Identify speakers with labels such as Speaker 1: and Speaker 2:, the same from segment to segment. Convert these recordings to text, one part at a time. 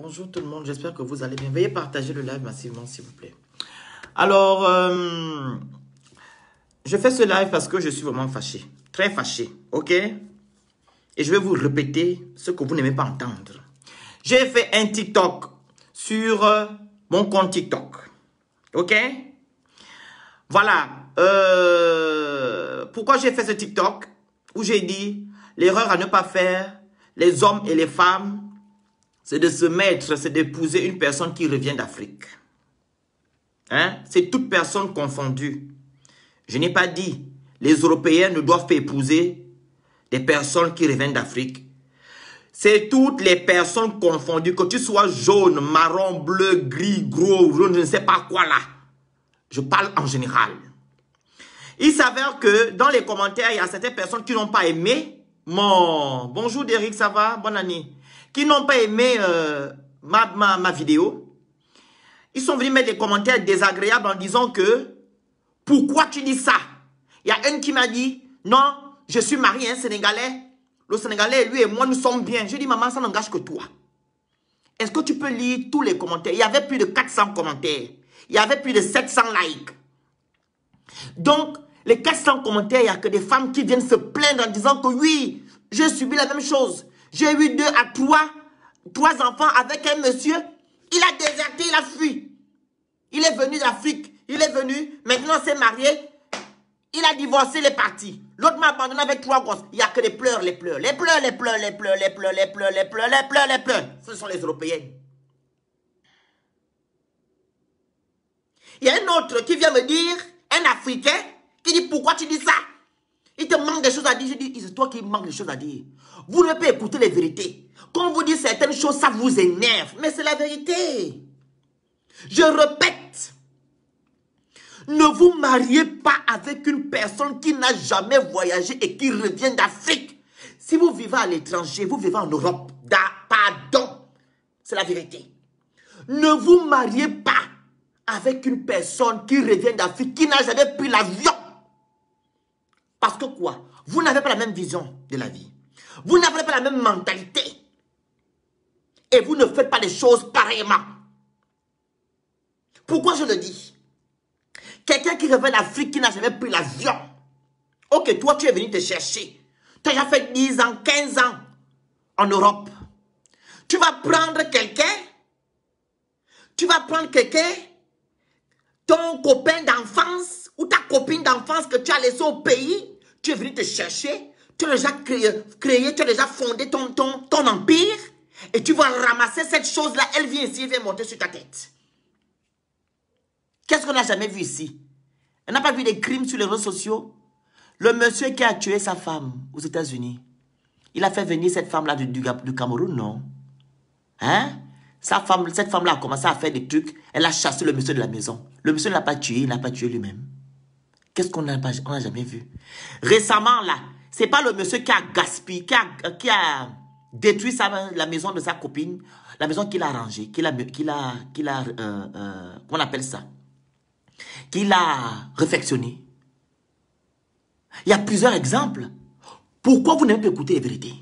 Speaker 1: Bonjour tout le monde, j'espère que vous allez bien. Veuillez partager le live massivement, s'il vous plaît. Alors, je fais ce live parce que je suis vraiment fâché. Très fâché, ok? Et je vais vous répéter ce que vous n'aimez pas entendre. J'ai fait un TikTok sur mon compte TikTok. Ok? Voilà. Pourquoi j'ai fait ce TikTok? Où j'ai dit, l'erreur à ne pas faire, les hommes et les femmes, c'est de se mettre, c'est d'épouser une personne qui revient d'Afrique. Hein? C'est toute personne confondue. Je n'ai pas dit, les Européens ne doivent pas épouser des personnes qui reviennent d'Afrique. C'est toutes les personnes confondues, que tu sois jaune, marron, bleu, gris, gros, jaune, je ne sais pas quoi là. Je parle en général. Il s'avère que dans les commentaires, il y a certaines personnes qui n'ont pas aimé mon... Bonjour Derek, ça va? Bonne année. Qui n'ont pas aimé ma vidéo. Ils sont venus mettre des commentaires désagréables en disant que pourquoi tu dis ça? Il y a un qui m'a dit non, je suis marié à un Sénégalais. Le Sénégalais, lui et moi, nous sommes bien. Je dis maman, ça n'engage que toi. Est-ce que tu peux lire tous les commentaires? Il y avait plus de 400 commentaires. Il y avait plus de 700 likes. Donc, les 400 commentaires, il n'y a que des femmes qui viennent se plaindre en disant que oui, j'ai subi la même chose. J'ai eu 2 à 3 enfants avec un monsieur. Il a déserté, il a fui. Il est venu d'Afrique. Il est venu, maintenant s'est marié. Il a divorcé, il est parti. L'autre m'a abandonné avec 3 gosses. Il n'y a que des pleurs, les pleurs. Les pleurs, les pleurs, les pleurs, les pleurs, les pleurs, les pleurs, les pleurs, les pleurs. Ce sont les Européens. Il y a un autre qui vient me dire, un Africain, qui dit pourquoi tu dis ça? Il te manque des choses à dire. Je dis, c'est toi qui manque des choses à dire. Vous ne pouvez pas écouter les vérités. Quand vous dites certaines choses, ça vous énerve. Mais c'est la vérité. Je répète. Ne vous mariez pas avec une personne qui n'a jamais voyagé et qui revient d'Afrique. Si vous vivez à l'étranger, vous vivez en Europe. Pardon. C'est la vérité. Ne vous mariez pas avec une personne qui revient d'Afrique, qui n'a jamais pris l'avion. Parce que quoi? Vous n'avez pas la même vision de la vie. Vous n'avez pas la même mentalité. Et vous ne faites pas les choses pareillement. Pourquoi je le dis? Quelqu'un qui revient d'Afrique, qui n'a jamais pris l'avion. Ok, toi tu es venu te chercher. Tu as déjà fait 10 ans, 15 ans en Europe. Tu vas prendre quelqu'un. Tu vas prendre quelqu'un, ton copain d'enfance ou ta copine d'enfance que tu as laissé au pays. Tu es venu te chercher. Tu as déjà créé, tu as déjà fondé ton empire. Et tu vas ramasser cette chose-là. Elle vient ici, elle vient monter sur ta tête. Qu'est-ce qu'on n'a jamais vu ici? On n'a pas vu des crimes sur les réseaux sociaux. Le monsieur qui a tué sa femme aux États-Unis, il a fait venir cette femme-là du Cameroun, non? Hein? Cette femme-là a commencé à faire des trucs. Elle a chassé le monsieur de la maison. Le monsieur ne l'a pas tué, il n'a pas tué lui-même. Qu'est-ce qu'on n'a jamais vu? Récemment, là, c'est pas le monsieur qui a gaspillé, qui a détruit la maison de sa copine, la maison qu'il a rangée, qu'on appelle ça, qu'il a réfectionné. Il y a plusieurs exemples. Pourquoi vous n'avez pas écouté les vérités?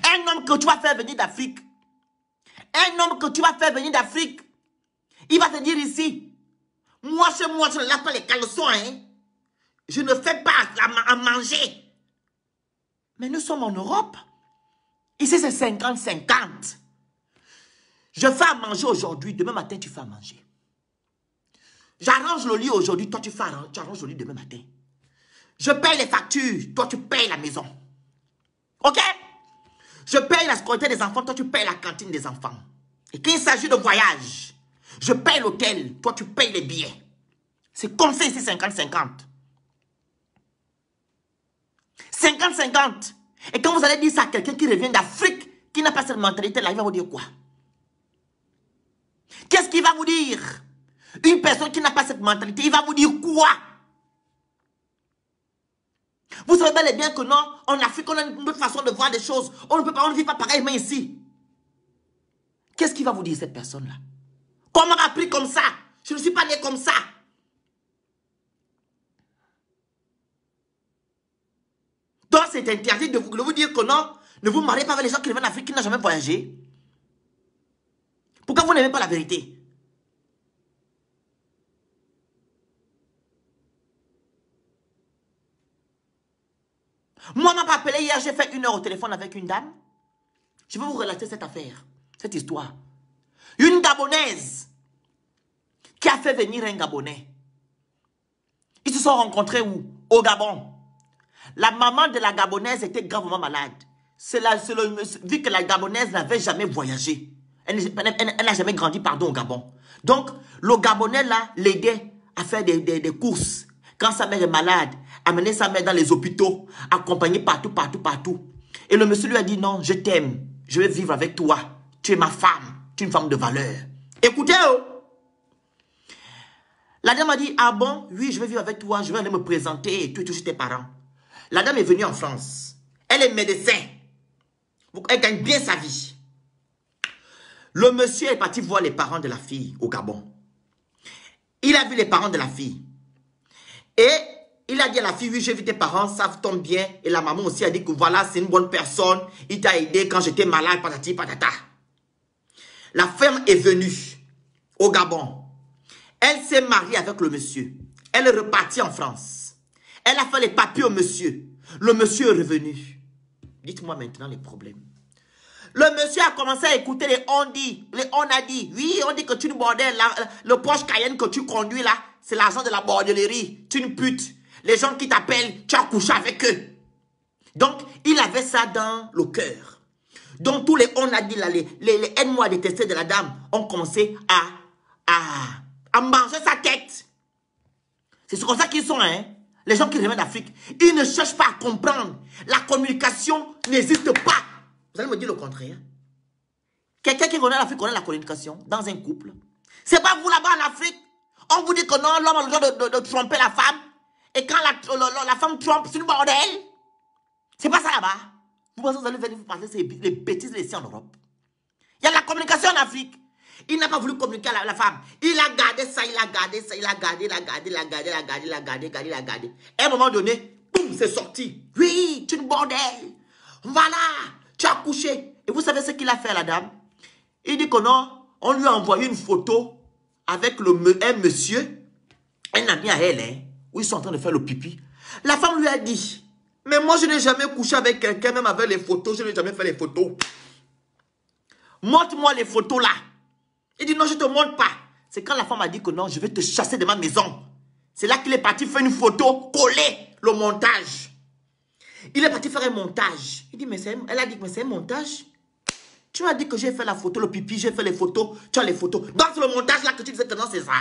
Speaker 1: Un homme que tu vas faire venir d'Afrique, il va te dire ici, moi chez moi, je ne lave pas les caleçons, hein. Je ne fais pas à manger. Mais nous sommes en Europe. Ici, c'est 50-50. Je fais à manger aujourd'hui, demain matin, tu fais à manger. J'arrange le lit aujourd'hui, toi, tu arranges le lit demain matin. Je paye les factures, toi, tu payes la maison. Ok? Je paye la scolarité des enfants, toi, tu payes la cantine des enfants. Et quand il s'agit de voyage, je paye l'hôtel, toi, tu payes les billets. C'est comme ça ici, 50-50. 50-50. Et quand vous allez dire ça à quelqu'un qui revient d'Afrique, qui n'a pas cette mentalité-là, il va vous dire quoi? Qu'est-ce qu'il va vous dire? Une personne qui n'a pas cette mentalité, il va vous dire quoi? Vous savez bel et bien que non, en Afrique, on a une autre façon de voir des choses. On ne vit pas pareillement ici. Qu'est-ce qu'il va vous dire, cette personne-là? Comment on m'a appris comme ça? Je ne suis pas né comme ça. Donc, c'est interdit de vous dire que non, ne vous mariez pas avec les gens qui viennent d'Afrique, qui n'ont jamais voyagé. Pourquoi vous n'aimez pas la vérité? Moi, on m'a pas appelé hier, j'ai fait 1 heure au téléphone avec une dame. Je vais vous relater cette affaire, cette histoire. Une Gabonaise qui a fait venir un Gabonais. Ils se sont rencontrés où? Au Gabon. La maman de la Gabonaise était gravement malade. Vu que la Gabonaise n'avait jamais voyagé. Elle n'a jamais grandi, pardon, au Gabon. Donc, le Gabonais là l'aidait à faire des courses. Quand sa mère est malade, amener sa mère dans les hôpitaux, accompagner partout, partout, partout. Et le monsieur lui a dit, non, je t'aime, je vais vivre avec toi. Tu es ma femme, tu es une femme de valeur. Écoutez, oh. La dame a dit, ah bon, oui, je vais vivre avec toi, je vais aller me présenter et tout chez tes parents. La dame est venue en France. Elle est médecin. Elle gagne bien sa vie. Le monsieur est parti voir les parents de la fille au Gabon. Il a vu les parents de la fille. Et il a dit à la fille, oui, j'ai vu tes parents, ça tombe bien. Et la maman aussi a dit que voilà, c'est une bonne personne. Il t'a aidé quand j'étais malade, patati patata. La femme est venue au Gabon. Elle s'est mariée avec le monsieur. Elle est repartie en France. Elle a fait les papiers au monsieur. Le monsieur est revenu. Dites-moi maintenant les problèmes. Le monsieur a commencé à écouter les on dit. Les on a dit. Oui, on dit que tu es une bordel. Le Porsche Cayenne que tu conduis là, c'est l'argent de la bordellerie. Tu es une pute. Les gens qui t'appellent, tu as couché avec eux. Donc, il avait ça dans le cœur. Donc, tous les on a dit là, les aide-moi à détester de la dame, ont commencé à manger sa tête. C'est comme ça qu'ils sont, hein. Les gens qui reviennent d'Afrique, ils ne cherchent pas à comprendre. La communication n'existe pas. Vous allez me dire le contraire. Quelqu'un qui connaît l'Afrique connaît la communication dans un couple. C'est pas vous là-bas en Afrique. On vous dit que non, l'homme a le droit de tromper la femme. Et quand la femme trompe, c'est une bordel. C'est pas ça là-bas. Vous pensez que vous allez venir vous parler les bêtises laissées en Europe. Il y a la communication en Afrique. Il n'a pas voulu communiquer à la femme. Il a gardé ça, il a gardé ça, il a gardé, il a gardé, il a gardé, il a gardé, il a gardé, il a gardé. À un moment donné, boum, c'est sorti. Oui, tu es une bordel. Voilà, tu as couché. Et vous savez ce qu'il a fait à la dame? Il dit que non, on lui a envoyé une photo avec un monsieur, un ami à elle, hein, où ils sont en train de faire le pipi. La femme lui a dit, mais moi je n'ai jamais couché avec quelqu'un, même avec les photos, je n'ai jamais fait les photos. Montre-moi les photos là. Il dit non, je ne te montre pas. C'est quand la femme a dit que non, je vais te chasser de ma maison. C'est là qu'il est parti faire une photo, coller le montage. Il est parti faire un montage. Il dit, mais elle a dit, mais c'est un montage. Tu m'as dit que j'ai fait la photo, le pipi, j'ai fait les photos, tu as les photos. Donc c'est le montage là que tu disais que non, c'est ça.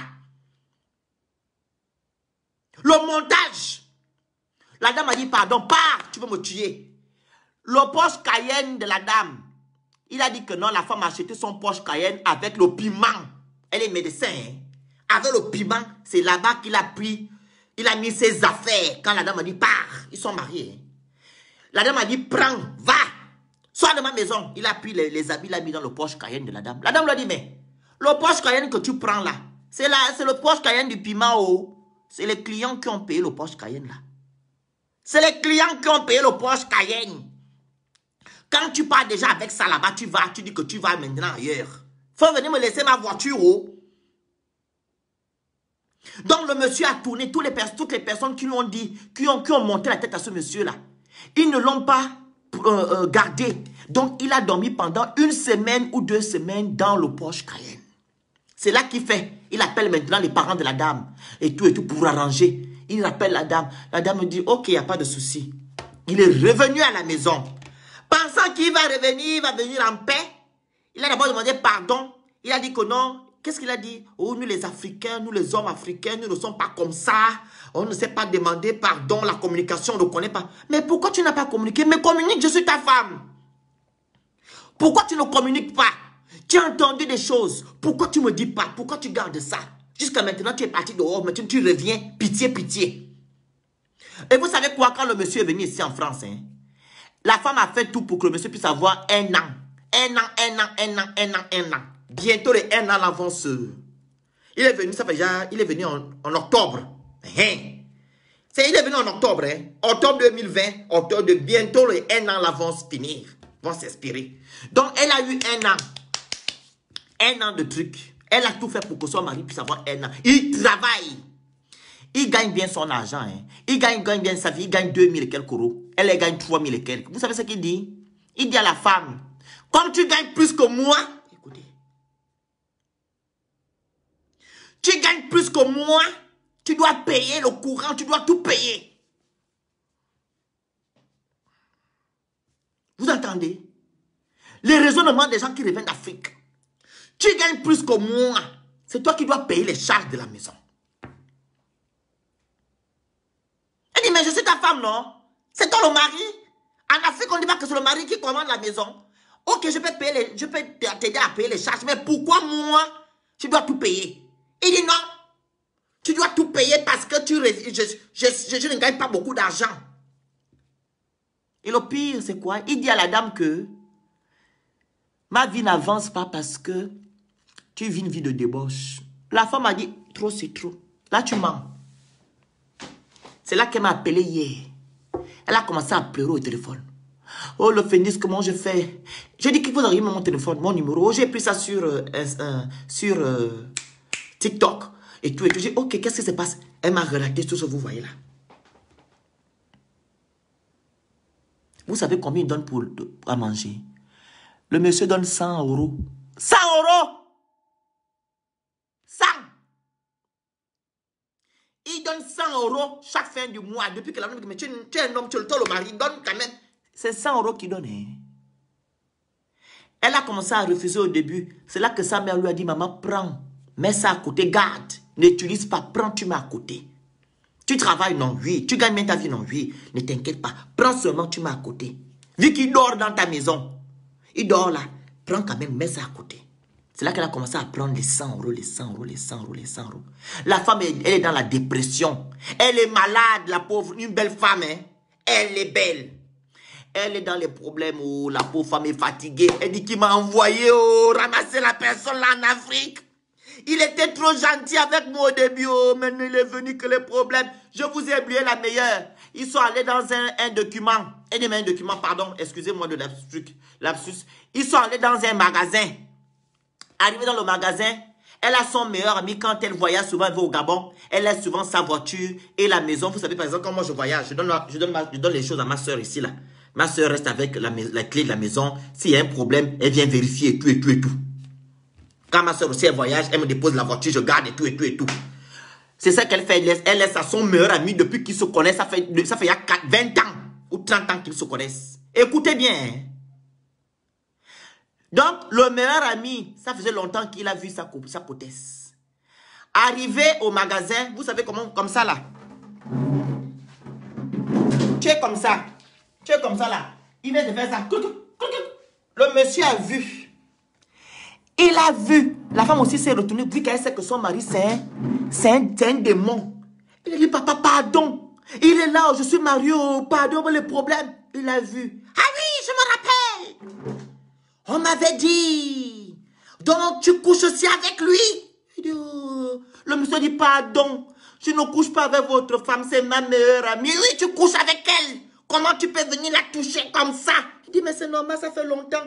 Speaker 1: Le montage. La dame a dit, pardon, pars, tu veux me tuer. Le Porsche Cayenne de la dame. Il a dit que non, la femme a acheté son Porsche Cayenne avec le piment. Elle est médecin. Hein? Avec le piment, c'est là-bas qu'il a pris. Il a mis ses affaires. Quand la dame a dit, pars, ils sont mariés. Hein? La dame a dit, prends, va. Sors de ma maison. Il a pris les habits, il a mis dans le Porsche Cayenne de la dame. La dame lui a dit, mais le Porsche Cayenne que tu prends là, c'est le Porsche Cayenne du piment. Oh. C'est les clients qui ont payé le Porsche Cayenne là. C'est les clients qui ont payé le Porsche Cayenne. Quand tu pars déjà avec ça là-bas, tu dis que tu vas maintenant ailleurs. Faut venir me laisser ma voiture. Oh. Donc le monsieur a tourné toutes les personnes qui lui ont dit, qui ont monté la tête à ce monsieur-là. Ils ne l'ont pas gardé. Donc il a dormi pendant 1 semaine ou 2 semaines dans le Porsche Cayenne. C'est là qu'il fait. Il appelle maintenant les parents de la dame. Et tout pour arranger. Il appelle la dame. La dame me dit, ok, il n'y a pas de souci. Il est revenu à la maison. Pensant qu'il va revenir, il va venir en paix. Il a d'abord demandé pardon. Il a dit que non. Qu'est-ce qu'il a dit? Oh, nous les Africains, nous les hommes africains, nous ne sommes pas comme ça. On ne sait pas demander pardon. La communication, on ne connaît pas. Mais pourquoi tu n'as pas communiqué? Mais communique, je suis ta femme. Pourquoi tu ne communiques pas? Tu as entendu des choses. Pourquoi tu ne me dis pas? Pourquoi tu gardes ça? Jusqu'à maintenant, tu es parti dehors. Maintenant, tu reviens. Pitié, pitié. Et vous savez quoi? Quand le monsieur est venu ici en France, hein, la femme a fait tout pour que le monsieur puisse avoir 1 an. 1 an. Bientôt les 1 an avance. Il est venu, ça fait déjà, il est venu en octobre. Il est venu en octobre. Hein. Octobre 2020, octobre, bientôt les 1 an vont se finir, vont s'expirer. Donc elle a eu 1 an. 1 an de truc. Elle a tout fait pour que son mari puisse avoir 1 an. Il travaille. Il gagne bien son argent. Hein. Il gagne bien sa vie. Il gagne 2000 et quelques euros. Elle, elle gagne 3000 et quelques. Vous savez ce qu'il dit? Il dit à la femme, comme tu gagnes plus que moi, écoutez, tu gagnes plus que moi, tu dois payer le courant, tu dois tout payer. Vous entendez? Les raisonnements des gens qui reviennent d'Afrique. Tu gagnes plus que moi. C'est toi qui dois payer les charges de la maison. Elle dit, mais je suis ta femme, non? C'est toi le mari? En Afrique, on ne dit pas que c'est le mari qui commande la maison. Ok, je peux t'aider à payer les charges, mais pourquoi moi, tu dois tout payer? Il dit non. Tu dois tout payer parce que je ne gagne pas beaucoup d'argent. Et le pire, c'est quoi? Il dit à la dame que ma vie n'avance pas parce que tu vis une vie de débauche. La femme a dit, trop c'est trop. Là, tu mens. C'est là qu'elle m'a appelé hier. Elle a commencé à pleurer au téléphone. Oh, le Phénix, comment je fais? J'ai dit qu'il faut arriver mon téléphone, mon numéro. J'ai pris ça sur TikTok et tout. J'ai dit, ok, qu'est-ce qui se passe? Elle m'a relaté tout ce que vous voyez là. Vous savez combien il donne à manger? Le monsieur donne 100 euros. 100 euros! 100! Il donne 100 euros chaque fin du mois. Depuis que la femme dit, mais tu es un homme, tu es le mari, donne quand même. C'est 100 euros qu'il donne. Hein. Elle a commencé à refuser au début. C'est là que sa mère lui a dit, maman, prends. Mets ça à côté, garde. N'utilise pas, prends, tu mets à côté. Tu travailles, non, oui. Tu gagnes bien ta vie, non, oui. Ne t'inquiète pas. Prends seulement, tu mets à côté. Vu qu'il dort dans ta maison, il dort là. Prends quand même, mets ça à côté. C'est là qu'elle a commencé à prendre les 100 euros, les 100 euros, les 100 euros, les 100 euros. La femme, elle est dans la dépression. Elle est malade, la pauvre. Une belle femme, hein. Elle est belle. Elle est dans les problèmes. Oh, la pauvre femme est fatiguée. Elle dit qu'il m'a envoyé ramasser la personne là en Afrique. Il était trop gentil avec moi au début. Oh, maintenant il est venu que les problèmes. Je vous ai oublié la meilleure. Ils sont allés dans un document. Un document, pardon. Excusez-moi de lapsus. Ils sont allés dans un magasin. Arrivé dans le magasin, elle a son meilleur ami quand elle voyage souvent, elle va au Gabon. Elle laisse souvent sa voiture et la maison. Vous savez, par exemple, quand moi je voyage, je donne les choses à ma soeur ici, là. Ma soeur reste avec la clé de la maison. S'il y a un problème, elle vient vérifier et tout, et tout, et tout. Quand ma soeur aussi elle voyage, elle me dépose la voiture, je garde et tout, et tout, et tout. C'est ça qu'elle fait. Elle laisse à son meilleur ami depuis qu'ils se connaissent. Ça fait il y a 20 ans ou 30 ans qu'ils se connaissent. Écoutez bien. Hein. Donc, le meilleur ami, ça faisait longtemps qu'il a vu sa potesse. Arrivé au magasin, vous savez comment, comme ça là. Tu es comme ça. Tu es comme ça là. Il vient de faire ça. Le monsieur a vu. Il a vu. La femme aussi s'est retournée, vu qu'elle sait que son mari, c'est un démon. Il a dit, papa, pardon. Il est là, je suis marié, pardon pour les problèmes. Il a vu. Ah oui, je me rappelle. On m'avait dit, donc tu couches aussi avec lui? Il dit, oh. Le monsieur dit, pardon, je ne couche pas avec votre femme, c'est ma meilleure amie. Oui, tu couches avec elle. Comment tu peux venir la toucher comme ça? Il dit, mais c'est normal, ça fait longtemps.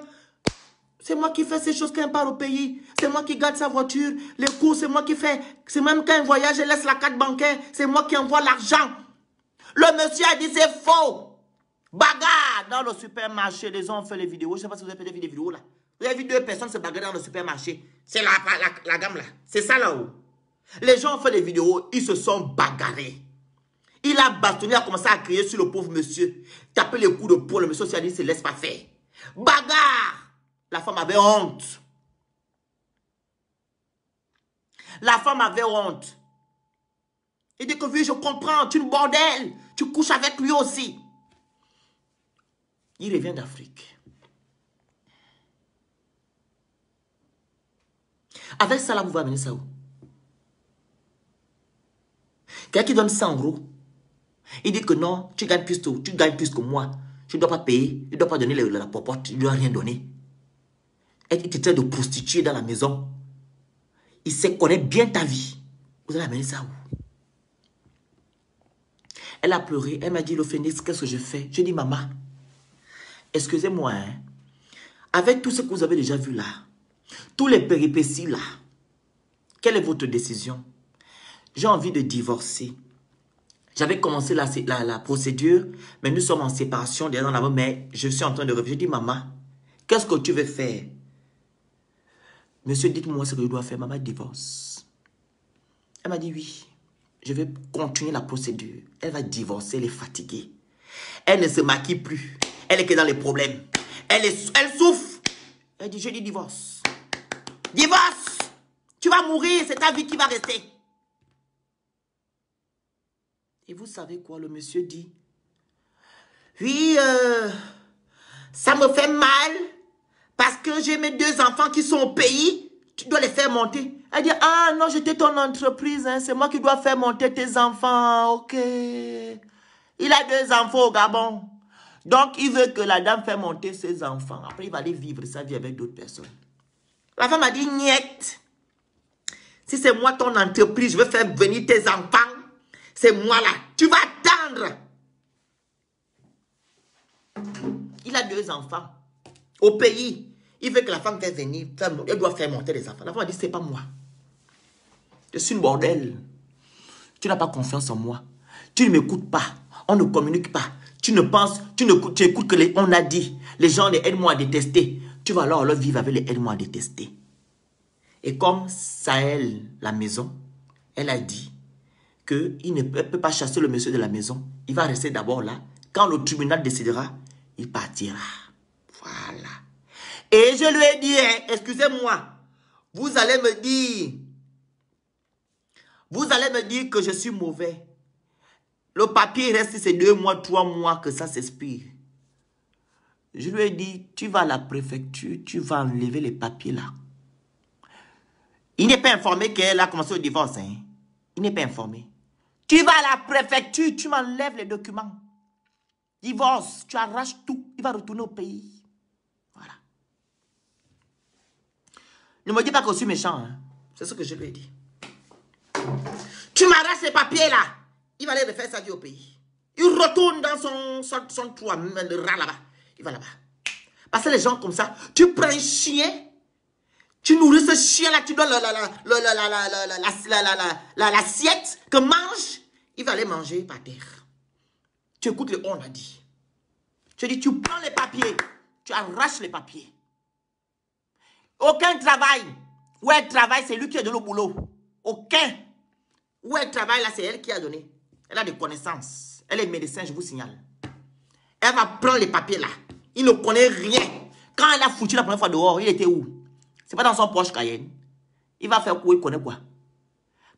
Speaker 1: C'est moi qui fais ces choses quand elle part au pays. C'est moi qui garde sa voiture. Les courses, c'est moi qui fais. C'est même quand elle voyage, elle laisse la carte bancaire. C'est moi qui envoie l'argent. Le monsieur a dit, c'est faux. Bagarre dans le supermarché. Les gens ont fait les vidéos. Je ne sais pas si vous avez fait des vidéos là. Vous avez vu 2 personnes se bagarrer dans le supermarché. C'est la gamme là. C'est ça là-haut. Les gens ont fait des vidéos. Ils se sont bagarrés. Il a bastonné, il a commencé à crier sur le pauvre monsieur. Taper les coups de poing. Le monsieur aussi a dit, se laisse pas faire. Bagarre. La femme avait honte. La femme avait honte. Il dit que oui, je comprends, tu es une bordel. Tu couches avec lui aussi. Il revient d'Afrique. Avec ça, là, vous allez amener ça où? Quelqu'un qui donne 100 euros. Il dit que non, tu gagnes plus que moi. Tu ne dois pas payer, tu ne dois pas donner la popote, tu ne dois rien donner. Elle est en train de prostituer dans la maison. Il sait connaître bien ta vie. Vous allez amener ça où? Elle a pleuré. Elle m'a dit, le Phénix, qu'est-ce que je fais? Je dis, maman, excusez-moi, hein, avec tout ce que vous avez déjà vu là, Tous les péripéties là, quelle est votre décision? J'ai envie de divorcer. J'avais commencé la procédure, mais nous sommes en séparation derrière là-bas, mais je suis en train de revenir. Je dis, maman, qu'est-ce que tu veux faire? Monsieur, dites-moi ce que je dois faire. Maman, divorce. Elle m'a dit, oui, je vais continuer la procédure. Elle va divorcer, elle est fatiguée. Elle ne se maquille plus. Elle est que dans les problèmes. Elle souffre. Elle dit, je dis divorce. Divorce! Tu vas mourir, c'est ta vie qui va rester. Et vous savez quoi, le monsieur dit? Oui, ça me fait mal parce que j'ai mes 2 enfants qui sont au pays. Tu dois les faire monter. Elle dit, ah non, j'étais ton entreprise, hein, c'est moi qui dois faire monter tes enfants. Ok. Il a 2 enfants au Gabon. Donc, il veut que la dame fasse monter ses enfants. Après, il va aller vivre sa vie avec d'autres personnes. La femme a dit, niet. Si c'est moi ton entreprise, je veux faire venir tes enfants. C'est moi là. Tu vas attendre. Il a 2 enfants. Au pays. Il veut que la femme fasse venir. Elle doit faire monter les enfants. La femme a dit, c'est pas moi. Je suis une bordel. Tu n'as pas confiance en moi. Tu ne m'écoutes pas. On ne communique pas. Tu ne penses, tu écoutes que on a dit. Les gens les aident-moi à détester. Tu vas alors vivre avec les aident-moi à détester. Et comme Sahel, la maison, elle a dit qu'il ne peut pas chasser le monsieur de la maison. Il va rester d'abord là. Quand le tribunal décidera, il partira. Voilà. Et je lui ai dit, hein, excusez-moi, vous allez me dire que je suis mauvais. Le papier reste ces 2 mois, 3 mois que ça s'expire. Je lui ai dit, tu vas à la préfecture, tu vas enlever les papiers là. Il n'est pas informé qu'elle a commencé le divorce. Hein. Il n'est pas informé. Tu vas à la préfecture, tu m'enlèves les documents. Divorce, tu arraches tout. Il va retourner au pays. Voilà. Ne me dis pas que je suis méchant. Hein. C'est ce que je lui ai dit. Tu m'arraches les papiers là. Il va aller refaire sa vie au pays. Il retourne dans son trou, le rat là-bas. Il va là-bas. Parce que les gens comme ça, tu prends un chien, tu nourris ce chien-là, tu donnes l'assiette que mange, il va aller manger par terre. Tu écoutes le on a dit. Tu dis, tu prends les papiers, tu arraches les papiers. Aucun travail. Où elle travaille, c'est lui qui a donné le boulot. Aucun. Où elle travaille, là, c'est elle qui a donné. Elle a des connaissances. Elle est médecin, je vous signale. Elle va prendre les papiers là. Il ne connaît rien. Quand elle a foutu la première fois dehors, il était où? C'est pas dans son poche Cayenne. Il va faire quoi? Il connaît quoi?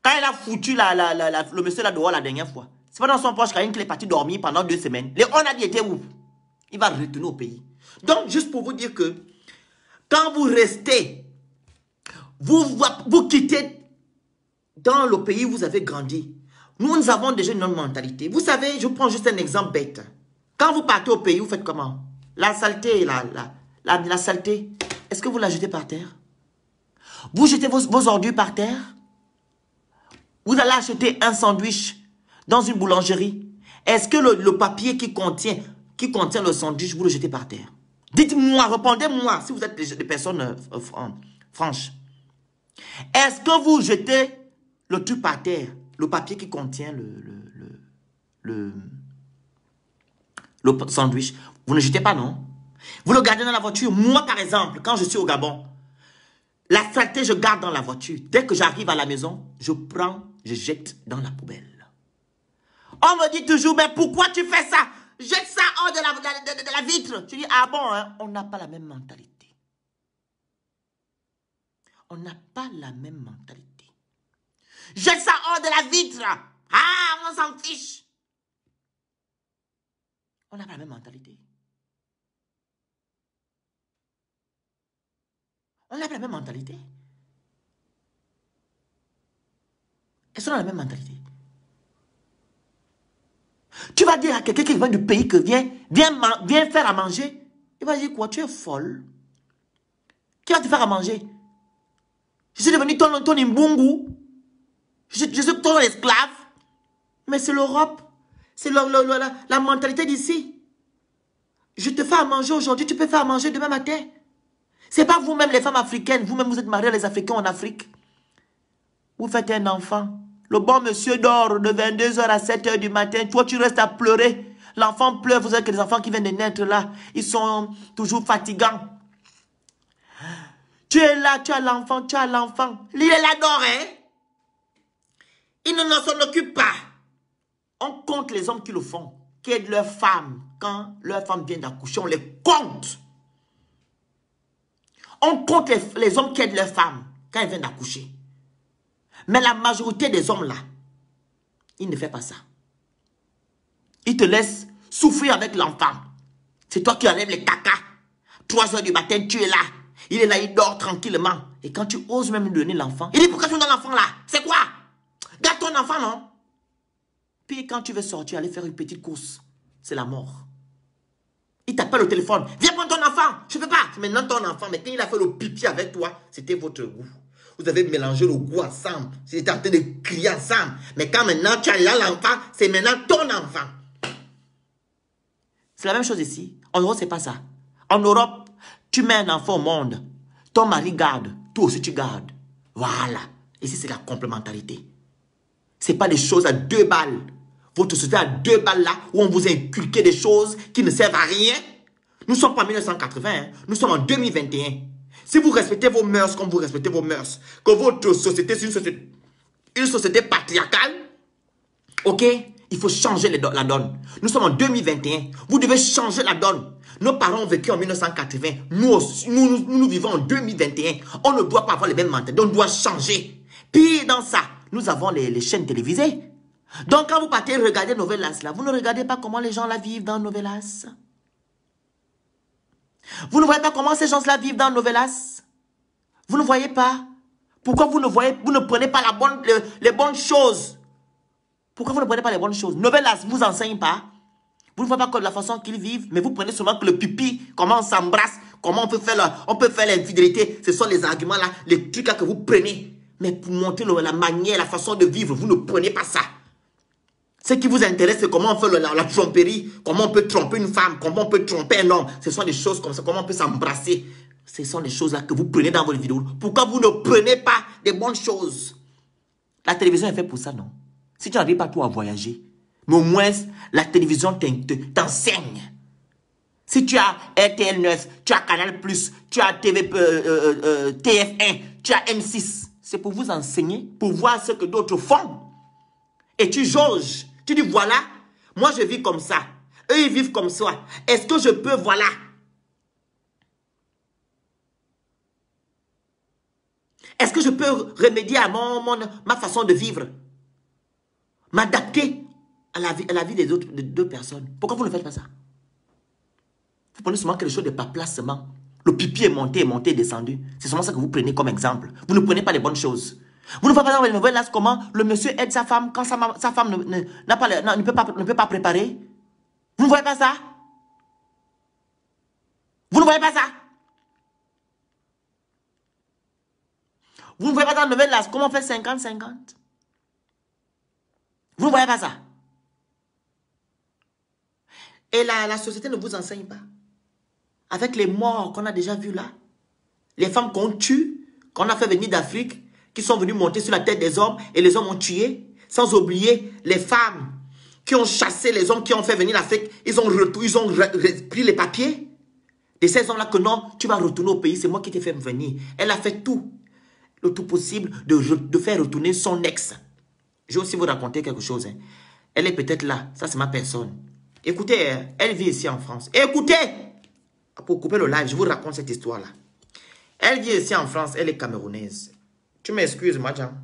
Speaker 1: Quand elle a foutu le monsieur là dehors la dernière fois, c'est pas dans son poche Cayenne qu'il est parti dormir pendant 2 semaines. On a dit, il était où? Il va retourner au pays. Donc, juste pour vous dire que quand vous restez, vous quittez dans le pays où vous avez grandi. Nous avons déjà une autre mentalité. Vous savez, je prends juste un exemple bête. Quand vous partez au pays, vous faites comment? La saleté, la saleté, est-ce que vous la jetez par terre? Vous jetez vos ordures par terre? Vous allez acheter un sandwich dans une boulangerie. Est-ce que le papier qui contient le sandwich, vous le jetez par terre? Dites-moi, répondez-moi si vous êtes des personnes franches. Est-ce que vous jetez le truc par terre, le papier qui contient le sandwich? Vous ne jetez pas, non? Vous le gardez dans la voiture. Moi, par exemple, quand je suis au Gabon, la saleté, je garde dans la voiture. Dès que j'arrive à la maison, je prends, je jette dans la poubelle. On me dit toujours, mais pourquoi tu fais ça? Jette ça hors de la vitre. Je dis, ah bon, hein? On n'a pas la même mentalité. On n'a pas la même mentalité. Jette ça hors de la vitre. Ah, on s'en fiche. On n'a pas la même mentalité. On n'a pas la même mentalité. Est-ce qu'on a la même mentalité? Tu vas dire à quelqu'un qui vient du pays que viens faire à manger. Il va dire quoi? Tu es folle. Qui va te faire à manger? Je suis devenu ton imbungu. Je suis ton esclave. Mais c'est l'Europe. C'est la mentalité d'ici. Je te fais à manger aujourd'hui, tu peux faire à manger demain matin. C'est pas vous-même les femmes africaines. Vous-même vous êtes mariés les Africains en Afrique. Vous faites un enfant. Le bon monsieur dort de 22 h à 7 h du matin. Toi, tu restes à pleurer. L'enfant pleure. Vous savez que les enfants qui viennent de naître là, ils sont toujours fatigants. Tu es là, tu as l'enfant, tu as l'enfant. Il est là-dedans, hein? Il ne s'en occupe pas. On compte les hommes qui le font, qui aident leurs femmes. Quand leur femme vient d'accoucher, on les compte. On compte les hommes qui aident leurs femmes quand elles viennent d'accoucher. Mais la majorité des hommes là, ils ne font pas ça. Ils te laissent souffrir avec l'enfant. C'est toi qui enlèves les caca. 3 h du matin, tu es là. Il est là, il dort tranquillement. Et quand tu oses même lui donner l'enfant, il dit pourquoi tu donnes l'enfant là? C'est quoi? Garde ton enfant, non? Puis quand tu veux sortir, aller faire une petite course, c'est la mort. Il t'appelle au téléphone. Viens prendre ton enfant. Je ne peux pas. C'est maintenant ton enfant. Mais quand il a fait le pipi avec toi, c'était votre goût. Vous avez mélangé le goût ensemble. Vous étiez en train de crier ensemble. Mais quand maintenant tu as là l'enfant, c'est maintenant ton enfant. C'est la même chose ici. En Europe, ce n'est pas ça. En Europe, tu mets un enfant au monde. Ton mari garde. Toi aussi, tu gardes. Voilà. Ici, c'est la complémentarité. Ce n'est pas des choses à 2 balles. Votre société à 2 balles là, où on vous a inculqué des choses qui ne servent à rien. Nous ne sommes pas en 1980, hein. Nous sommes en 2021. Si vous respectez vos mœurs comme vous respectez vos mœurs, que votre société est une société patriarcale, ok, il faut changer la donne. Nous sommes en 2021. Vous devez changer la donne. Nos parents ont vécu en 1980. Nous vivons en 2021. On ne doit pas avoir les mêmes mentalités. On doit changer. Puis dans ça, nous avons les chaînes télévisées. Donc quand vous partez regarder Novelas, là, vous ne regardez pas comment les gens la vivent dans Novelas. Vous ne voyez pas comment ces gens-là vivent dans Novelas. Vous ne voyez pas. Pourquoi vous ne prenez pas les bonnes choses? Pourquoi vous ne prenez pas les bonnes choses? Novelas ne vous enseigne pas. Vous ne voyez pas comme la façon qu'ils vivent, mais vous prenez seulement que le pipi, comment on s'embrasse, comment on peut faire l'infidélité. Ce sont les arguments là, les trucs là que vous prenez. Mais pour montrer la manière, la façon de vivre, vous ne prenez pas ça. Ce qui vous intéresse, c'est comment on fait la tromperie, comment on peut tromper une femme, comment on peut tromper un homme. Ce sont des choses comme ça, comment on peut s'embrasser. Ce sont des choses là que vous prenez dans vos vidéos. Pourquoi vous ne prenez pas des bonnes choses? La télévision est faite pour ça, non? Si tu n'arrives pas tout à voyager, mais au moins la télévision t'enseigne. Si tu as RTL 9, tu as Canal+, tu as TF1, tu as M6, c'est pour vous enseigner, pour voir ce que d'autres font. Et tu jauges. Tu dis, voilà, moi je vis comme ça. Eux, ils vivent comme ça. Est-ce que je peux, voilà. Est-ce que je peux remédier à ma façon de vivre? M'adapter à la vie des deux personnes. Pourquoi vous ne faites pas ça? Vous prenez seulement quelque chose de pas placement. Le pipi est monté, descendu. C'est seulement ça que vous prenez comme exemple. Vous ne prenez pas les bonnes choses. Vous ne voyez pas dans les nouvelles là comment le monsieur aide sa femme quand sa femme ne peut pas préparer. Vous ne voyez pas ça? Vous ne voyez pas ça? Vous ne voyez pas dans les nouvelles là comment on fait 50-50? Vous ne voyez pas ça? Et la société ne vous enseigne pas. Avec les morts qu'on a déjà vus là, les femmes qu'on tue, qu'on a fait venir d'Afrique, qui sont venus monter sur la tête des hommes et les hommes ont tué. Sans oublier les femmes qui ont chassé les hommes qui ont fait venir l'Afrique. Ils ont pris les papiers de ces hommes-là que non, tu vas retourner au pays, c'est moi qui t'ai fait venir. Elle a fait tout, le tout possible de faire retourner son ex. Je vais aussi vous raconter quelque chose. Hein. Elle est peut-être là, ça c'est ma personne. Écoutez, elle vit ici en France. Écoutez, pour couper le live, je vous raconte cette histoire-là. Elle vit ici en France, elle est camerounaise. Tu m'excuses, Madjan.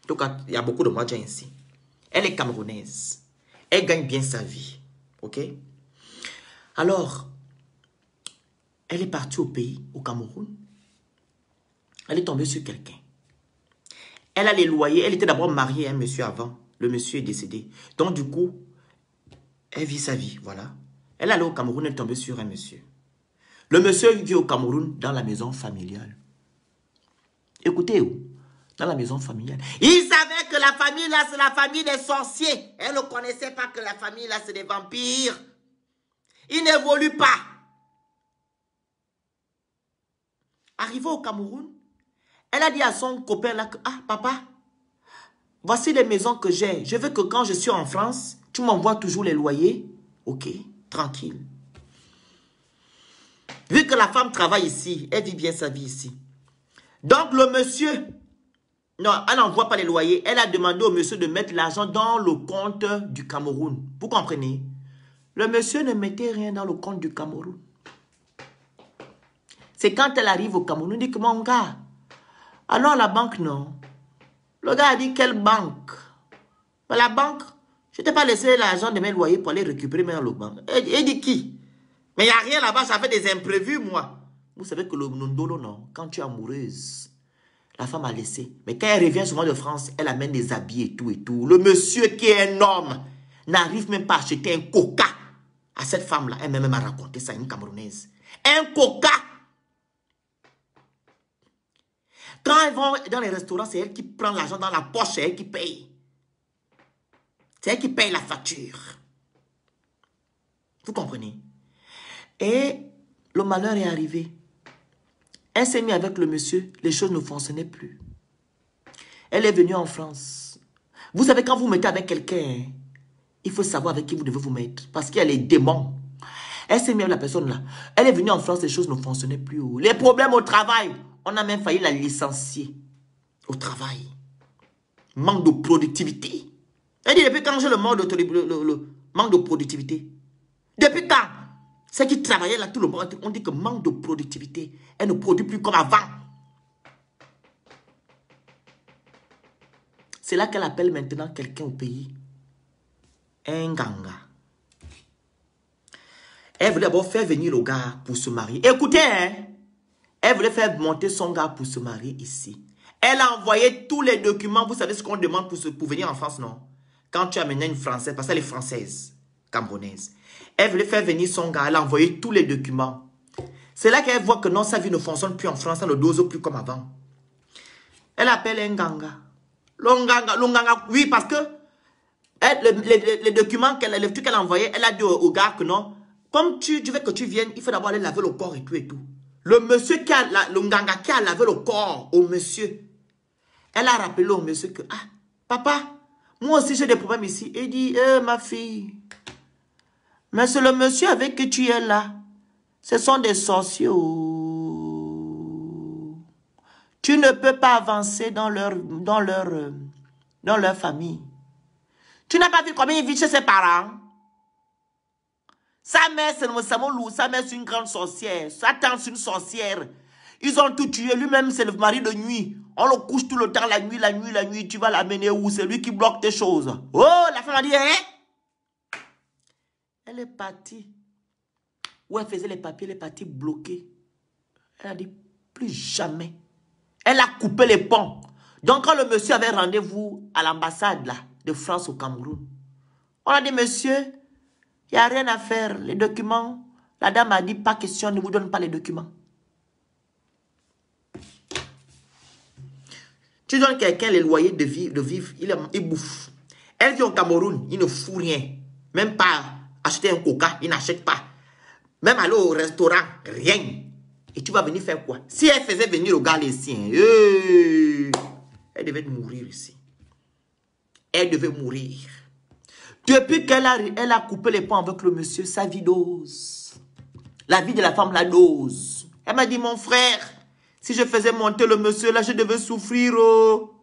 Speaker 1: En tout cas, il y a beaucoup de Madjan ici. Elle est camerounaise. Elle gagne bien sa vie. Ok? Alors, elle est partie au pays, au Cameroun. Elle est tombée sur quelqu'un. Elle a les loyers. Elle était d'abord mariée à un monsieur avant. Le monsieur est décédé. Donc, du coup, elle vit sa vie. Voilà. Elle allait au Cameroun, elle est tombée sur un monsieur. Le monsieur vit au Cameroun dans la maison familiale. Écoutez, dans la maison familiale. Il savait que la famille là, c'est la famille des sorciers. Elle ne connaissait pas que la famille là, c'est des vampires. Il n'évolue pas. Arrivée au Cameroun, elle a dit à son copain là que, ah papa, voici les maisons que j'ai. Je veux que quand je suis en France, tu m'envoies toujours les loyers. Ok, tranquille. Vu que la femme travaille ici, elle vit bien sa vie ici. Donc le monsieur, non, elle n'envoie pas les loyers. Elle a demandé au monsieur de mettre l'argent dans le compte du Cameroun. Vous comprenez? Le monsieur ne mettait rien dans le compte du Cameroun. C'est quand elle arrive au Cameroun, elle dit que mon gars, alors la banque non. Le gars a dit quelle banque? Mais la banque, je ne t'ai pas laissé l'argent de mes loyers pour aller récupérer dans le banque. Elle dit qui? Mais il n'y a rien là-bas, ça fait des imprévus, moi. Vous savez que le Ndolo, non, quand tu es amoureuse, la femme a laissé. Mais quand elle revient souvent de France, elle amène des habits et tout et tout. Le monsieur qui est un homme n'arrive même pas à acheter un coca à cette femme-là. Elle m'a même raconté ça, une Camerounaise. Un coca! Quand elles vont dans les restaurants, c'est elle qui prend l'argent dans la poche, c'est elle qui paye. C'est elle qui paye la facture. Vous comprenez? Et le malheur est arrivé. Elle s'est mise avec le monsieur, les choses ne fonctionnaient plus. Elle est venue en France. Vous savez, quand vous mettez avec quelqu'un, il faut savoir avec qui vous devez vous mettre. Parce qu'il y a les démons. Elle s'est mise avec la personne là. Elle est venue en France, les choses ne fonctionnaient plus. Les problèmes au travail. On a même failli la licencier. Au travail. Manque de productivité. Elle dit, depuis quand j'ai le manque de productivité? Depuis quand? Celle qui travaillait là tout le monde, on dit que manque de productivité. Elle ne produit plus comme avant. C'est là qu'elle appelle maintenant quelqu'un au pays. Un ganga. Elle voulait d'abord faire venir le gars pour se marier. Écoutez, hein, elle voulait faire monter son gars pour se marier ici. Elle a envoyé tous les documents. Vous savez ce qu'on demande pour venir en France, non? Quand tu amènes une Française, parce qu'elle est française, camerounaise. Elle voulait faire venir son gars. Elle a envoyé tous les documents. C'est là qu'elle voit que non, sa vie ne fonctionne plus en France. Elle ne dose plus comme avant. Elle appelle un ganga. Le ganga, oui, parce que les documents, les trucs qu'elle a envoyés, elle a dit au gars que non, comme tu veux que tu viennes, il faut d'abord aller laver le corps et tout et tout. Le monsieur le ganga qui a lavé le corps au monsieur, elle a rappelé au monsieur que, ah, papa, moi aussi j'ai des problèmes ici. Il dit, ma fille, mais c'est le monsieur avec qui tu es là. Ce sont des sorciers. Tu ne peux pas avancer dans leur famille. Tu n'as pas vu combien il vit chez ses parents? Sa mère, c'est le Samolou. Sa mère, c'est une grande sorcière. Sa tante, c'est une sorcière. Ils ont tout tué. Lui-même, c'est le mari de nuit. On le couche tout le temps, la nuit. Tu vas l'amener où? C'est lui qui bloque tes choses. Oh, la femme a dit, hein? Elle est partie. Où elle faisait les papiers, elle est partie bloquée. Elle a dit, plus jamais. Elle a coupé les ponts. Donc, quand le monsieur avait rendez-vous à l'ambassade de France au Cameroun, on a dit, monsieur, il n'y a rien à faire. Les documents, la dame a dit, pas question, ne vous donne pas les documents. Tu donnes quelqu'un les loyers de vivre, il bouffe. Elle vit au Cameroun, il ne fout rien. Même pas acheter un coca, il n'achète pas. Même aller au restaurant, rien. Et tu vas venir faire quoi? Si elle faisait venir au gars les siens, elle devait mourir ici. Elle devait mourir. Depuis qu'elle a coupé les ponts avec le monsieur, sa vie dose. La vie de la femme la dose. Elle m'a dit, mon frère, si je faisais monter le monsieur là, je devais souffrir. Oh.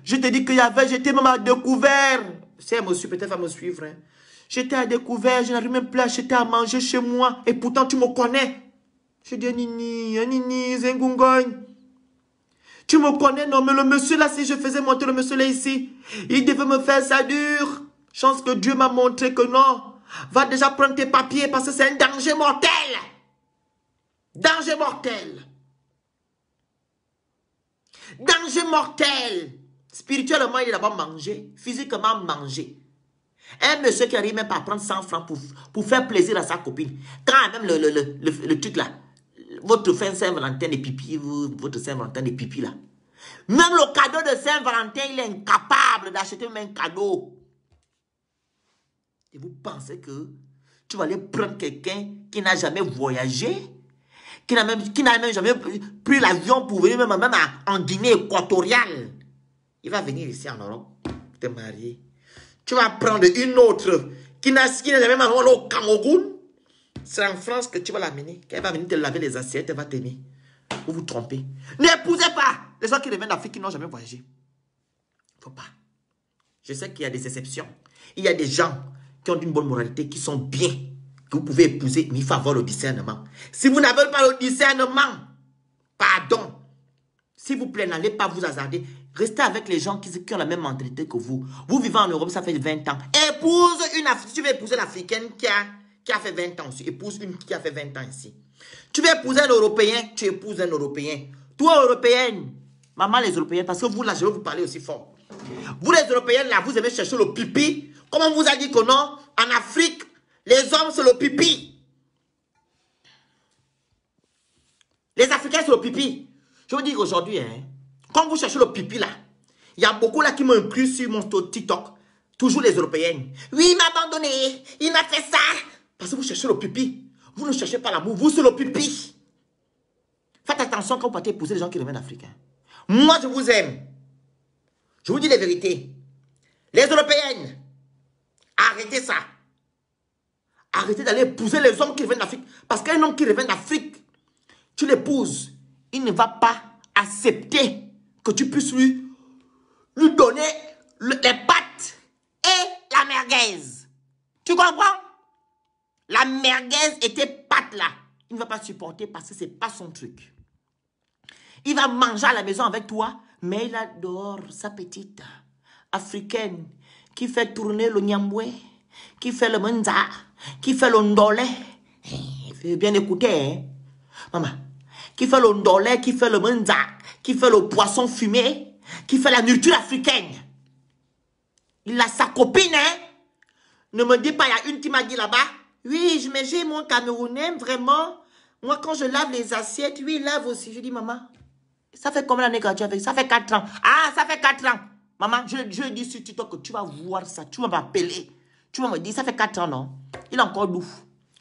Speaker 1: Je te dis qu'il y avait, j'étais même à découvert. C'est un monsieur, peut-être va me suivre. Hein. J'étais à découvert, je n'arrive même plus à acheter à manger chez moi. Et pourtant, tu me connais. Je dis, Nini, Zengungogne. Tu me connais, non, mais le monsieur là, si je faisais monter le monsieur là ici, il devait me faire ça dur. Chance que Dieu m'a montré que non. Va déjà prendre tes papiers parce que c'est un danger mortel. Danger mortel. Danger mortel. Spirituellement, il est d'abord mangé. Physiquement, mangé. Un monsieur qui arrive même pas à prendre 100 francs pour faire plaisir à sa copine. Quand même le truc là, votre fin Saint-Valentin des pipi, votre Saint-Valentin des pipi là. Même le cadeau de Saint-Valentin, il est incapable d'acheter même un cadeau. Et vous pensez que tu vas aller prendre quelqu'un qui n'a jamais voyagé, qui n'a même jamais pris l'avion pour venir même en Guinée équatoriale. Il va venir ici en Europe, te marier. Tu vas prendre une autre qui n'a jamais même allé au Cameroun. C'est en France que tu vas l'amener. Quand elle va venir te laver les assiettes, elle va t'aimer. Vous vous trompez. N'épousez pas les gens qui reviennent d'Afrique qui n'ont jamais voyagé. Faut pas. Je sais qu'il y a des exceptions. Il y a des gens qui ont une bonne moralité, qui sont bien, que vous pouvez épouser, mais il faut avoir le discernement. Si vous n'avez pas le discernement, pardon, s'il vous plaît, n'allez pas vous hasarder. Restez avec les gens qui ont la même mentalité que vous. Vous vivez en Europe, ça fait 20 ans. Épouse une Africaine. Tu veux épouser une Africaine qui a fait 20 ans aussi. Épouse une qui a fait 20 ans ici. Tu veux épouser un Européen, tu épouses un Européen. Toi, Européenne, maman les Européens, parce que vous là, je vais vous parler aussi fort. Vous les Européennes là, vous aimez chercher le pipi. Comment on vous a dit que non? En Afrique, les hommes c'est le pipi. Les Africains c'est le pipi. Je veux dire aujourd'hui, hein, quand vous cherchez le pipi là, il y a beaucoup là qui m'ont inclus sur mon TikTok. Toujours les Européennes. Oui, il m'a abandonné, il m'a fait ça. Parce que vous cherchez le pipi. Vous ne cherchez pas l'amour, vous c'est le pipi. Faites attention quand vous partez épouser les gens qui reviennent d'Afrique. Hein. Moi je vous aime. Je vous dis les vérités. Les Européennes, arrêtez ça. Arrêtez d'aller épouser les hommes qui reviennent d'Afrique. Parce qu'un homme qui revient d'Afrique, tu l'épouses, il ne va pas accepter que tu puisses lui donner les pâtes et la merguez. Tu comprends? La merguez et tes pâtes là, il ne va pas supporter parce que ce n'est pas son truc. Il va manger à la maison avec toi, mais il adore sa petite africaine qui fait tourner le nyamboué, qui fait le menza, qui fait le ndolé. Il fait bien écouter, hein? Maman. Qui fait le ndolé, qui fait le menza, qui fait le poisson fumé, qui fait la nourriture africaine. Il a sa copine, hein? Ne me dis pas, il y a une qui m'a dit là-bas, oui, mais j'ai mon Camerounais, vraiment. Moi, quand je lave les assiettes, oui, il lave aussi. Je dis, maman, ça fait combien d'années que tu as fait? Ça fait 4 ans. Ah, ça fait 4 ans. Maman, je dis sur TikTok que tu vas voir ça. Tu vas m'appeler. Tu vas me dire, ça fait 4 ans, non? Il est encore doux.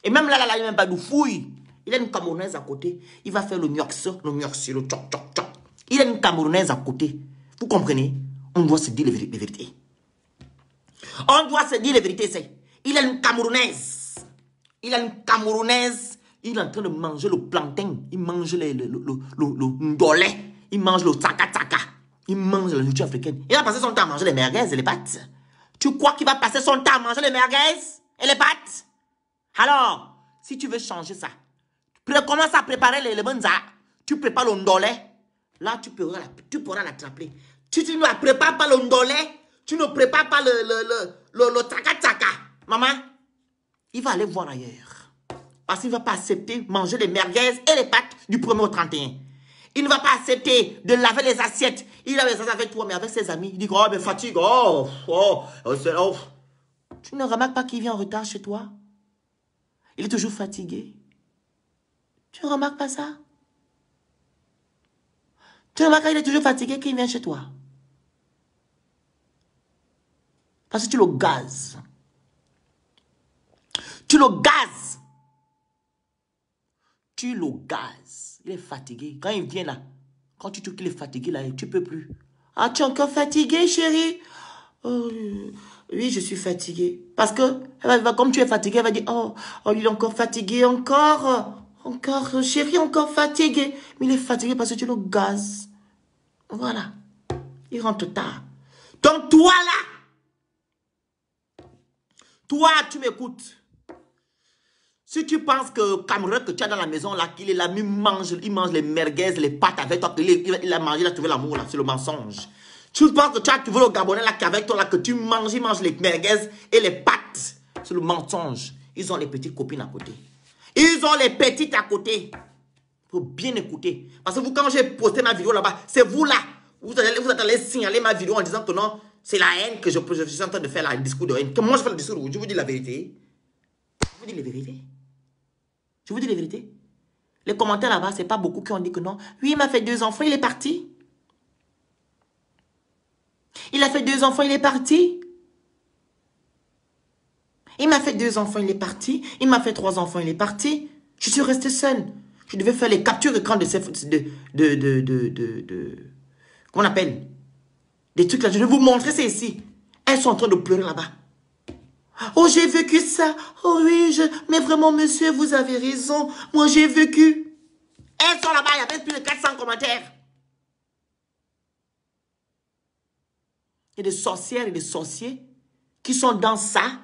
Speaker 1: Et même là, il n'est même pas doux. Fouille. Il a une Camerounaise à côté. Il va faire le miox, le tchoc, tchoc, tchoc. Il a une Camerounaise à côté. Vous comprenez? On doit se dire les vérités. On doit se dire les vérités, c'est. Il a une Camerounaise. Il a une Camerounaise. Il est en train de manger le plantain. Il mange le ndolé. Il mange le tsaka-tsaka. Il mange la nourriture africaine. Il va passer son temps à manger les merguez et les pâtes. Tu crois qu'il va passer son temps à manger les merguez et les pâtes? Alors, si tu veux changer ça, commence à préparer les bonza. Tu prépares le ndolé. Là, tu pourras l'attraper. Tu ne prépares pas le ndolé. Tu ne prépares pas le tsaka-tsaka. Maman, il va aller voir ailleurs. Parce qu'il ne va pas accepter manger les merguez et les pâtes du 1er au 31. Il ne va pas accepter de laver les assiettes. Il lave les assiettes avec toi, mais avec ses amis. Il dit, oh, mais fatigue. Tu ne remarques pas qu'il vient en retard chez toi? Il est toujours fatigué. Tu ne remarques pas ça? Tu remarques qu'il est toujours fatigué qu'il vient chez toi? Parce que tu le gazes. Tu le gazes. Tu le gazes. Il est fatigué. Quand il vient là, quand tu trouves qu'il est fatigué là, tu ne peux plus. Ah, tu es encore fatigué, chérie? Oh, oui, je suis fatiguée. Parce que, comme tu es fatigué, elle va dire, oh, il est encore fatigué, encore, chérie, encore fatigué. Mais il est fatigué parce que tu le gazes. Voilà. Il rentre tard. Donc, toi là, tu m'écoutes. Si tu penses que Cameroun que tu as dans la maison, là, qu'il est là, il mange les merguez, les pâtes avec toi, il a mangé, il a trouvé l'amour, là, c'est le mensonge. Tu penses que tu veux le Gabonais, là, qu'avec toi, là, que tu manges, il mange les merguez et les pâtes. C'est le mensonge. Ils ont les petites copines à côté. Ils ont les petites à côté. Il faut bien écouter. Parce que vous, quand j'ai posté ma vidéo là-bas, c'est vous là. Vous allez signaler ma vidéo en disant que non, c'est la haine que je suis en train de faire, le discours de haine. Que moi, je fais le discours, je vous dis la vérité. Je vous dis les vérités. Je vous dis les vérités. Les commentaires là-bas, c'est pas beaucoup qui ont dit que non. Oui, il m'a fait 2 enfants, il est parti. Il a fait 2 enfants, il est parti. Il m'a fait 2 enfants, il est parti. Il m'a fait 3 enfants, il est parti. Je suis restée seule. Je devais faire les captures écran de ces... comment on appelle? Des trucs là. Je vais vous montrer ça ici. Elles sont en train de pleurer là-bas. Oh, j'ai vécu ça. Oh oui, mais vraiment, monsieur, vous avez raison. Moi, j'ai vécu. Elles sont là-bas, il y a peut-être plus de 400 commentaires. Il y a des sorcières et des sorciers qui sont dans ça.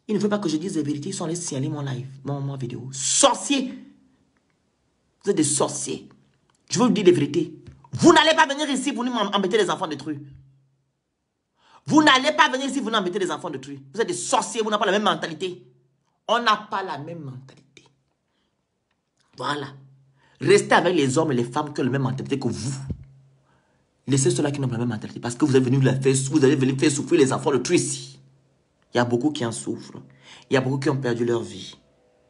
Speaker 1: Ils ne veulent pas que je dise la vérité. Ils sont allés signaler mon live, mon vidéo. Sorciers. Vous êtes des sorciers. Je veux vous dire la vérité. Vous n'allez pas venir ici pour nous embêter les enfants détruits. Vous n'allez pas venir ici pour nous embêter les enfants détruits. Vous êtes des sorciers, vous n'avez pas la même mentalité. On n'a pas la même mentalité. Voilà. Restez avec les hommes et les femmes qui ont la même mentalité que vous. Laissez ceux-là qui n'ont pas la même mentalité. Parce que vous allez venir faire souffrir les enfants détruits ici. Il y a beaucoup qui en souffrent. Il y a beaucoup qui ont perdu leur vie.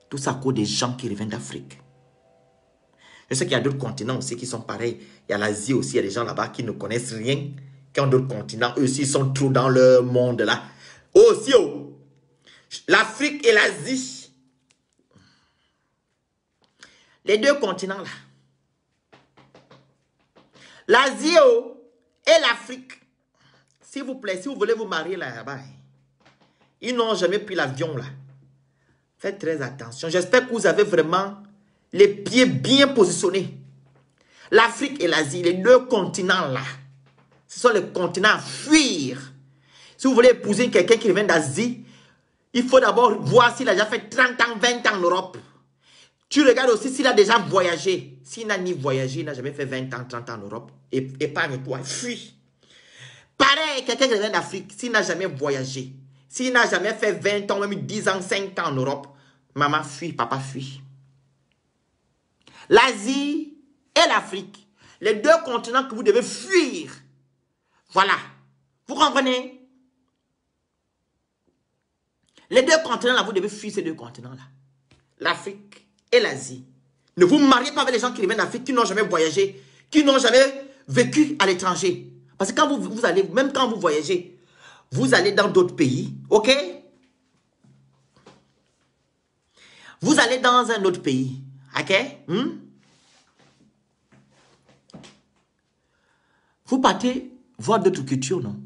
Speaker 1: Tout ça à cause des gens qui reviennent d'Afrique. Je sais qu'il y a d'autres continents aussi qui sont pareils. Il y a l'Asie aussi, il y a des gens là-bas qui ne connaissent rien, qui ont d'autres continents. Eux aussi, ils sont trop dans leur monde là. Aussi, oh, l'Afrique et l'Asie. Les deux continents là. L'Asie oh, et l'Afrique. S'il vous plaît, si vous voulez vous marier là-bas, ils n'ont jamais pris l'avion là. Faites très attention. J'espère que vous avez vraiment les pieds bien positionnés. L'Afrique et l'Asie, les deux continents là, ce sont les continents à fuir. Si vous voulez épouser quelqu'un qui vient d'Asie, il faut d'abord voir s'il a déjà fait 30 ans, 20 ans en Europe. Tu regardes aussi s'il a déjà voyagé. S'il n'a ni voyagé, il n'a jamais fait 20 ans, 30 ans en Europe. Épargne-toi, fuis. Pareil, quelqu'un qui vient d'Afrique, s'il n'a jamais voyagé, s'il n'a jamais fait 20 ans, même 10 ans, 5 ans en Europe, maman fuit, papa fuit. L'Asie et l'Afrique, les deux continents que vous devez fuir. Voilà. Vous comprenez? Les deux continents là, vous devez fuir ces deux continents là. L'Afrique et l'Asie. Ne vous mariez pas avec les gens qui viennent d'Afrique, qui n'ont jamais voyagé, qui n'ont jamais vécu à l'étranger. Parce que quand vous allez, même quand vous voyagez, vous allez dans d'autres pays, ok? Vous allez dans un autre pays, ok? Vous partez voir d'autres cultures, non?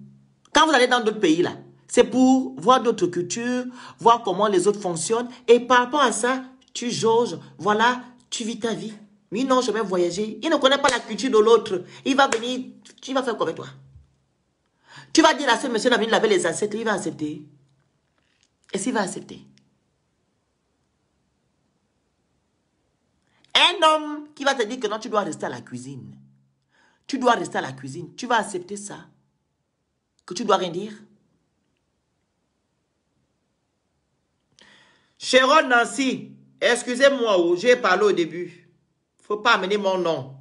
Speaker 1: Quand vous allez dans d'autres pays, là, c'est pour voir d'autres cultures, voir comment les autres fonctionnent. Et par rapport à ça, tu jauges, voilà, tu vis ta vie. Mais non, je vais voyager. Il ne connaît pas la culture de l'autre. Il va venir, tu vas faire quoi avec toi? Tu vas dire à ce monsieur, il va venir laver les assiettes, il va accepter. Et s'il va accepter? Un homme qui va te dire que non, tu dois rester à la cuisine. Tu dois rester à la cuisine. Tu vas accepter ça? Que tu dois rien dire? Sharon Nancy, excusez-moi, j'ai parlé au début. Faut pas amener mon nom.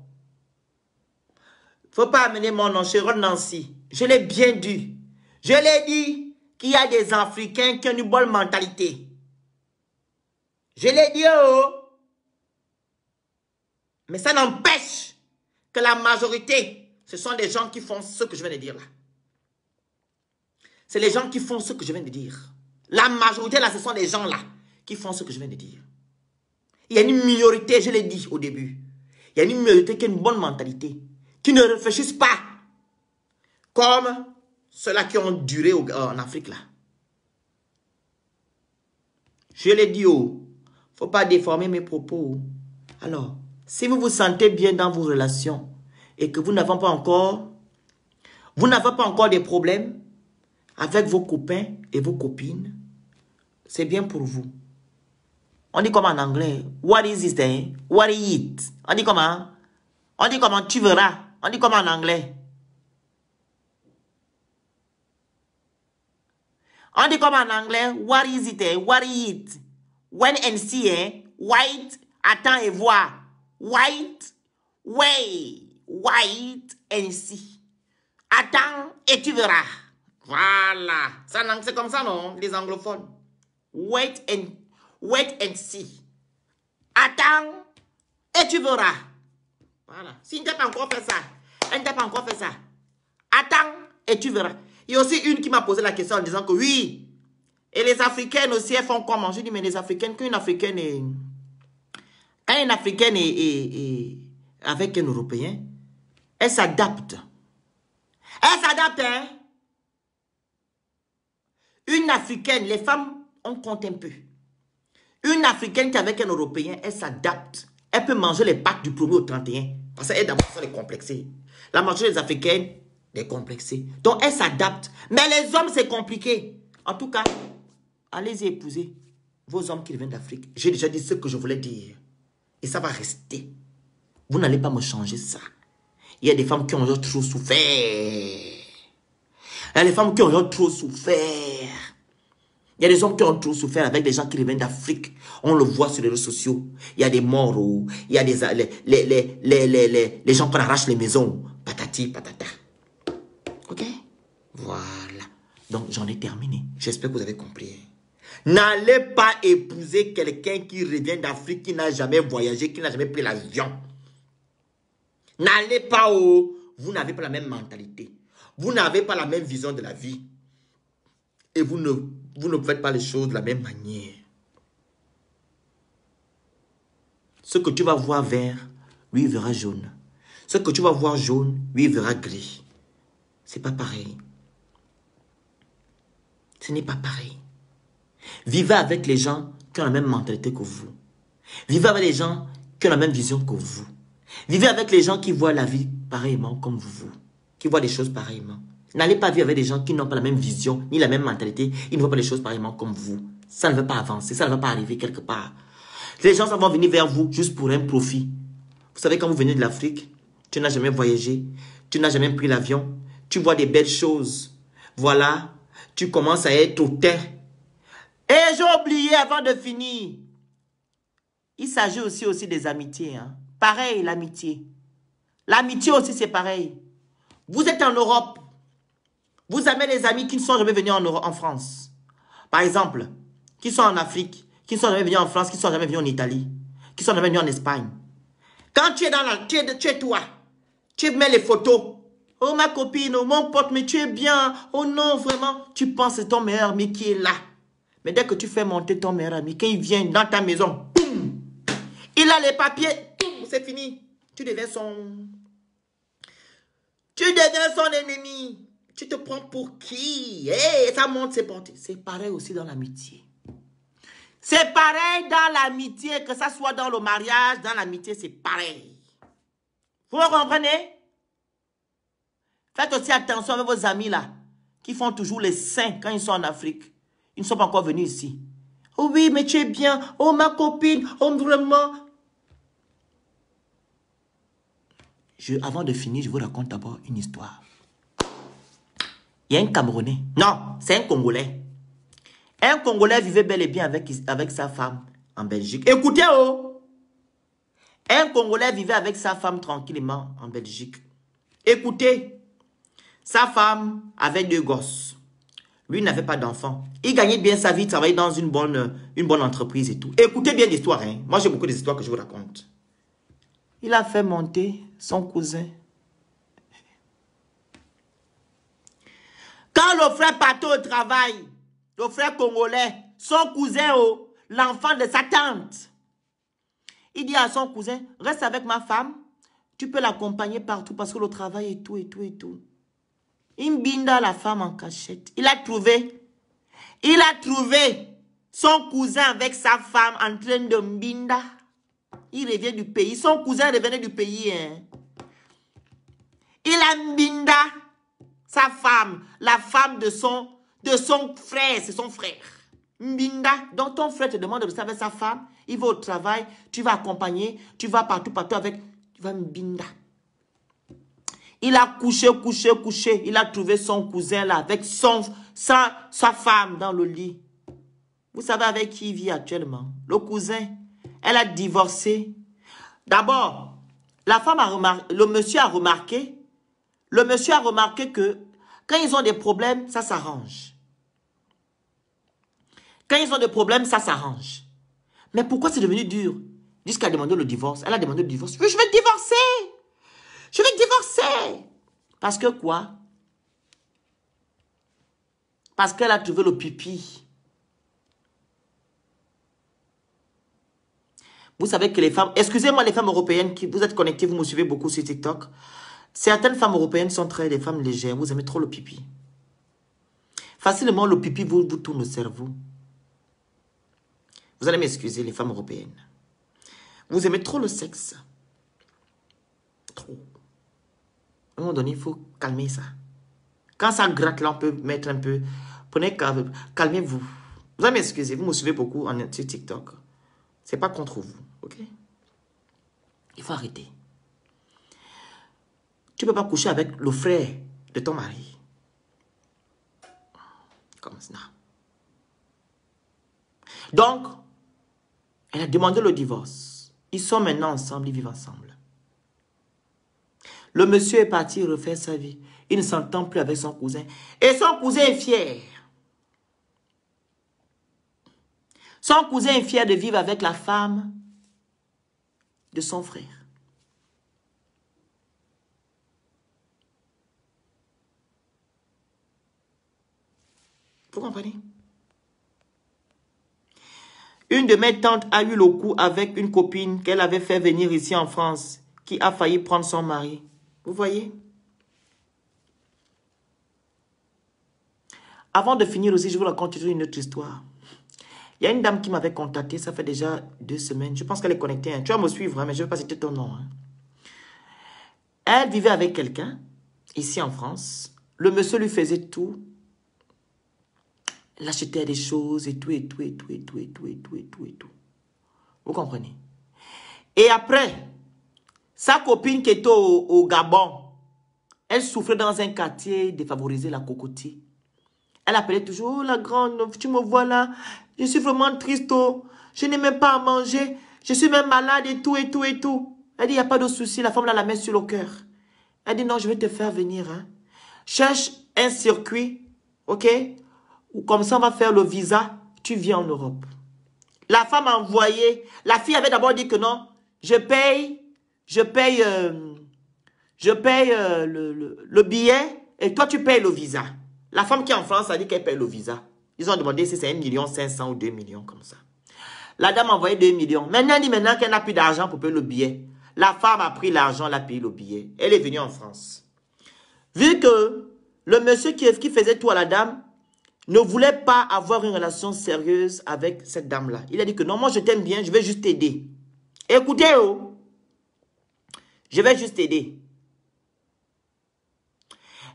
Speaker 1: Faut pas amener mon nom, Sharon Nancy. Je l'ai bien dit. Je l'ai dit qu'il y a des Africains qui ont une bonne mentalité. Je l'ai dit, oh. Mais ça n'empêche que la majorité, ce sont des gens qui font ce que je viens de dire là. C'est les gens qui font ce que je viens de dire. La majorité là, ce sont des gens là qui font ce que je viens de dire. Il y a une minorité, je l'ai dit au début. Il y a une minorité qui a une bonne mentalité, qui ne réfléchissent pas comme ceux-là qui ont duré en Afrique là. Je l'ai dit, oh, faut pas déformer mes propos. Alors, si vous vous sentez bien dans vos relations et que vous n'avez pas encore des problèmes avec vos copains et vos copines, c'est bien pour vous. On dit comment en anglais? What is it? Eh? What is it? On dit comment? On dit comment? Tu verras. On dit comment en anglais? On dit comment en anglais? What is it? Eh? What is it? When and see, eh? White, attends et vois. White, way. White and see. Attends et tu verras. Voilà. C'est comme ça, non? Les anglophones. Wait and see. Attends et tu verras. Voilà. Si tu n'as pas encore fait ça, elle n'a pas encore fait ça. Attends et tu verras. Il y a aussi une qui m'a posé la question en disant que oui. Et les Africaines aussi, elles font comment? Je dis, mais les Africaines, qu'une Africaine Quand une Africaine est avec un Européen, elle s'adapte. Elle s'adapte, hein? Une Africaine, les femmes, on compte un peu. Une Africaine qui est avec un Européen, elle s'adapte. Elle peut manger les pâtes du 1er au 31. Parce qu'elle d'abord, elle est complexée. La majorité des Africaines, elle est complexée. Donc, elle s'adapte. Mais les hommes, c'est compliqué. En tout cas, allez-y épouser vos hommes qui viennent d'Afrique. J'ai déjà dit ce que je voulais dire. Et ça va rester. Vous n'allez pas me changer ça. Il y a des femmes qui ont déjà trop souffert. Il y a des femmes qui ont déjà trop souffert. Il y a des hommes qui ont trop souffert avec des gens qui reviennent d'Afrique. On le voit sur les réseaux sociaux. Il y a des morts. Il y a des les gens qui arrachent les maisons. Patati, patata. Ok? Voilà. Donc, j'en ai terminé. J'espère que vous avez compris. N'allez pas épouser quelqu'un qui revient d'Afrique, qui n'a jamais voyagé, qui n'a jamais pris l'avion. N'allez pas où vous n'avez pas la même mentalité. Vous n'avez pas la même vision de la vie. Et vous ne faites pas les choses de la même manière. Ce que tu vas voir vert, lui il verra jaune. Ce que tu vas voir jaune, lui il verra gris. C'est pas pareil. Ce n'est pas pareil. Vivez avec les gens qui ont la même mentalité que vous. Vivez avec les gens qui ont la même vision que vous. Vivez avec les gens qui voient la vie pareillement comme vous. Qui voient les choses pareillement. N'allez pas vivre avec des gens qui n'ont pas la même vision, ni la même mentalité. Ils ne voient pas les choses pareillement comme vous. Ça ne va pas avancer, ça ne va pas arriver quelque part. Les gens vont venir vers vous juste pour un profit. Vous savez, quand vous venez de l'Afrique, tu n'as jamais voyagé, tu n'as jamais pris l'avion, tu vois des belles choses. Voilà, tu commences à être hautain. Et j'ai oublié avant de finir. Il s'agit aussi des amitiés. Hein. Pareil, l'amitié. L'amitié aussi, c'est pareil. Vous êtes en Europe. Vous avez des amis qui ne sont jamais venus en France. Par exemple, qui sont en Afrique, qui ne sont jamais venus en France, qui ne sont jamais venus en Italie, qui ne sont jamais venus en Espagne. Quand tu es dans la... Tu es toi. Tu mets les photos. Oh ma copine, oh mon pote, mais tu es bien. Oh non, vraiment. Tu penses que c'est ton meilleur ami qui est là. Mais dès que tu fais monter ton meilleur ami, quand il vient dans ta maison, boum, il a les papiers, c'est fini. Tu deviens son ennemi. Tu te prends pour qui? Hey, ça monte ses portées. C'est pareil aussi dans l'amitié. C'est pareil dans l'amitié, que ça soit dans le mariage, dans l'amitié, c'est pareil. Vous me comprenez? Faites aussi attention avec vos amis là, qui font toujours les saints quand ils sont en Afrique. Ils ne sont pas encore venus ici. Oh oui, mais tu es bien. Oh ma copine, oh vraiment. Avant de finir, je vous raconte d'abord une histoire. Il y a un Camerounais. Non, c'est un Congolais. Un Congolais vivait bel et bien avec sa femme en Belgique. Écoutez, oh! Un Congolais vivait avec sa femme tranquillement en Belgique. Écoutez, sa femme avait 2 gosses. Lui n'avait pas d'enfant. Il gagnait bien sa vie, il travaillait dans une bonne entreprise et tout. Écoutez bien l'histoire, hein. Moi, j'ai beaucoup d'histoires que je vous raconte. Il a fait monter son cousin. Quand le frère partait au travail, le frère congolais, son cousin, l'enfant de sa tante, il dit à son cousin, reste avec ma femme, tu peux l'accompagner partout parce que le travail et tout, et tout, et tout. Il binda la femme en cachette. Il a trouvé son cousin avec sa femme en train de mbinda. Il revient du pays. Son cousin revenait du pays. Hein. Il a mbinda sa femme, la femme de son frère. C'est son frère. Mbinda. Donc ton frère te demande de rester avec sa femme. Il va au travail. Tu vas accompagner. Tu vas partout avec. Tu vas mbinda. Il a couché. Il a trouvé son cousin là avec sa femme dans le lit. Vous savez avec qui il vit actuellement? Le cousin. Elle a divorcé. D'abord, la femme a remarqué, le monsieur a remarqué que quand ils ont des problèmes, ça s'arrange. Quand ils ont des problèmes, ça s'arrange. Mais pourquoi c'est devenu dur? Jusqu'à demander le divorce. Elle a demandé le divorce. Oui, je vais divorcer. Je vais divorcer. Parce que quoi? Parce qu'elle a trouvé le pipi. Vous savez que les femmes... Excusez-moi les femmes européennes, qui vous êtes connectées, vous me suivez beaucoup sur TikTok. Certaines femmes européennes sont des femmes légères. Vous aimez trop le pipi. Facilement, le pipi vous tourne le cerveau. Vous allez m'excuser, les femmes européennes. Vous aimez trop le sexe. Trop. À un moment donné, il faut calmer ça. Quand ça gratte, là, on peut mettre un peu... Prenez, calmez-vous. Vous allez m'excuser, vous me suivez beaucoup sur TikTok. C'est pas contre vous, ok? Il faut arrêter. Tu ne peux pas coucher avec le frère de ton mari. Comme ça. Donc, elle a demandé le divorce. Ils sont maintenant ensemble, ils vivent ensemble. Le monsieur est parti refaire sa vie. Il ne s'entend plus avec son cousin. Et son cousin est fier. Son cousin est fier de vivre avec la femme de son frère. Vous comprenez? Une de mes tantes a eu le coup avec une copine qu'elle avait fait venir ici en France, qui a failli prendre son mari. Vous voyez? Avant de finir aussi, je vous raconte une autre histoire. Il y a une dame qui m'avait contacté, ça fait déjà 2 semaines. Je pense qu'elle est connectée. Hein. Tu vas me suivre, hein, mais je ne vais pas citer ton nom. Hein. Elle vivait avec quelqu'un, ici en France. Le monsieur lui faisait tout. Elle achetait des choses et tout, et tout, et tout, et tout, et tout, et tout, et tout, et tout. Vous comprenez? Et après, sa copine qui était au Gabon, elle souffrait dans un quartier défavorisé, la Cocotier. Elle appelait toujours, oh, la grande, tu me vois là, je suis vraiment triste, oh. Je n'ai même pas à manger, je suis même malade et tout, et tout, et tout. Elle dit, il n'y a pas de souci, la femme là la met sur le cœur. Elle dit, non, je vais te faire venir. Hein. Cherche un circuit, ok? Comme ça, on va faire le visa, tu viens en Europe. La femme a envoyé, la fille avait d'abord dit que non, je paye le billet et toi tu payes le visa. La femme qui est en France a dit qu'elle paye le visa. Ils ont demandé si c'est 1,5 million ou 2 millions comme ça. La dame a envoyé 2 millions. Maintenant, elle dit maintenant qu'elle n'a plus d'argent pour payer le billet. La femme a pris l'argent, elle a payé le billet. Elle est venue en France. Vu que le monsieur qui faisait tout à la dame ne voulait pas avoir une relation sérieuse avec cette dame-là. Il a dit que non, moi je t'aime bien, je vais juste t'aider. Écoutez, oh, je vais juste t'aider.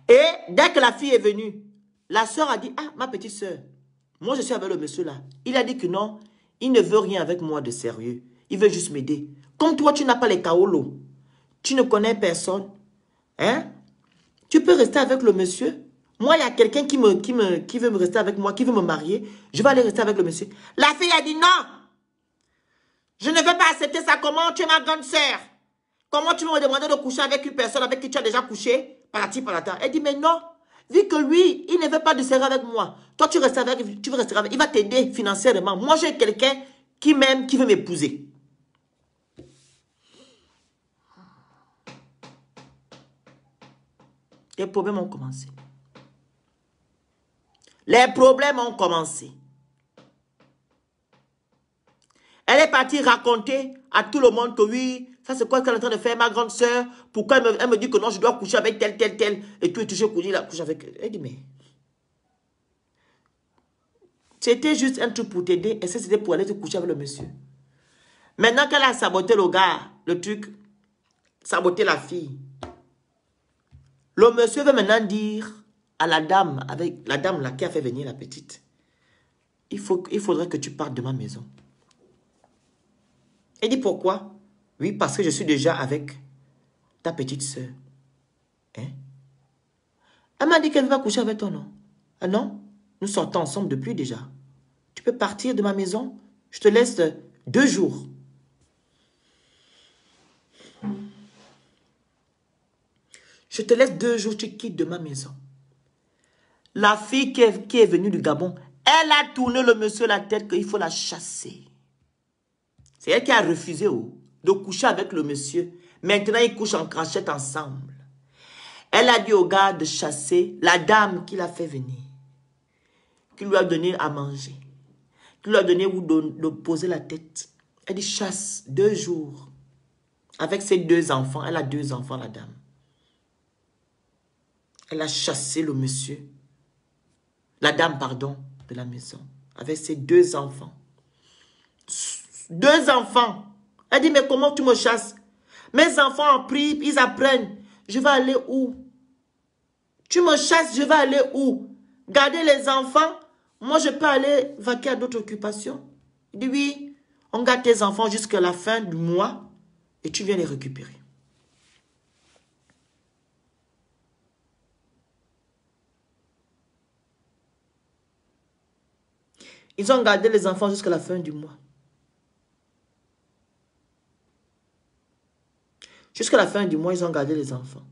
Speaker 1: Et dès que la fille est venue, la soeur a dit, ah, ma petite soeur, moi je suis avec le monsieur là. Il a dit que non, il ne veut rien avec moi de sérieux. Il veut juste m'aider. Comme toi, tu n'as pas les kaolos, tu ne connais personne, hein? Tu peux rester avec le monsieur. Moi, il y a quelqu'un qui veut me rester avec moi, qui veut me marier. Je vais aller rester avec le monsieur. La fille a dit non. Je ne veux pas accepter ça. Comment tu es ma grande sœur? Comment tu veux me demander de coucher avec une personne avec qui tu as déjà couché? Par-là-ti, par-là-ta. Elle dit mais non. Vu que lui, il ne veut pas de sérieux avec moi. Toi, tu veux rester avec. Il va t'aider financièrement. Moi, j'ai quelqu'un qui m'aime, qui veut m'épouser. Les problèmes ont commencé. Les problèmes ont commencé. Elle est partie raconter à tout le monde que oui, ça c'est quoi qu'elle est en train de faire, ma grande soeur. Pourquoi elle me dit que non, je dois coucher avec tel. Et tout, je couche avec elle. Elle dit, mais... C'était juste un truc pour t'aider. Et ça, c'était pour aller te coucher avec le monsieur. Maintenant qu'elle a saboté le gars, le truc, saboté la fille. Le monsieur veut maintenant dire à la dame, avec la dame là qui a fait venir la petite, il faudrait que tu partes de ma maison. Elle dit pourquoi? Oui, parce que je suis déjà avec ta petite soeur. Hein? Elle m'a dit qu'elle va coucher avec toi, non? Ah non? Nous sortons ensemble depuis déjà. Tu peux partir de ma maison? Je te laisse 2 jours. Je te laisse 2 jours, tu quittes de ma maison. La fille qui est venue du Gabon, elle a tourné le monsieur la tête qu'il faut la chasser. C'est elle qui a refusé de coucher avec le monsieur. Maintenant, ils couchent en crachette ensemble. Elle a dit au gars de chasser la dame qui l'a fait venir. Qui lui a donné à manger. Qui lui a donné où de poser la tête. Elle dit chasse 2 jours. Avec ses 2 enfants. Elle a 2 enfants, la dame. Elle a chassé le monsieur. La dame, pardon, de la maison. Avec ses 2 enfants. 2 enfants. Elle dit, mais comment tu me chasses? Mes enfants ont pris, ils apprennent. Je vais aller où? Tu me chasses, je vais aller où? Garder les enfants? Moi, je peux aller vaquer à d'autres occupations. Il dit, oui, on garde tes enfants jusqu'à la fin du mois et tu viens les récupérer. Ils ont gardé les enfants jusqu'à la fin du mois. Jusqu'à la fin du mois, ils ont gardé les enfants.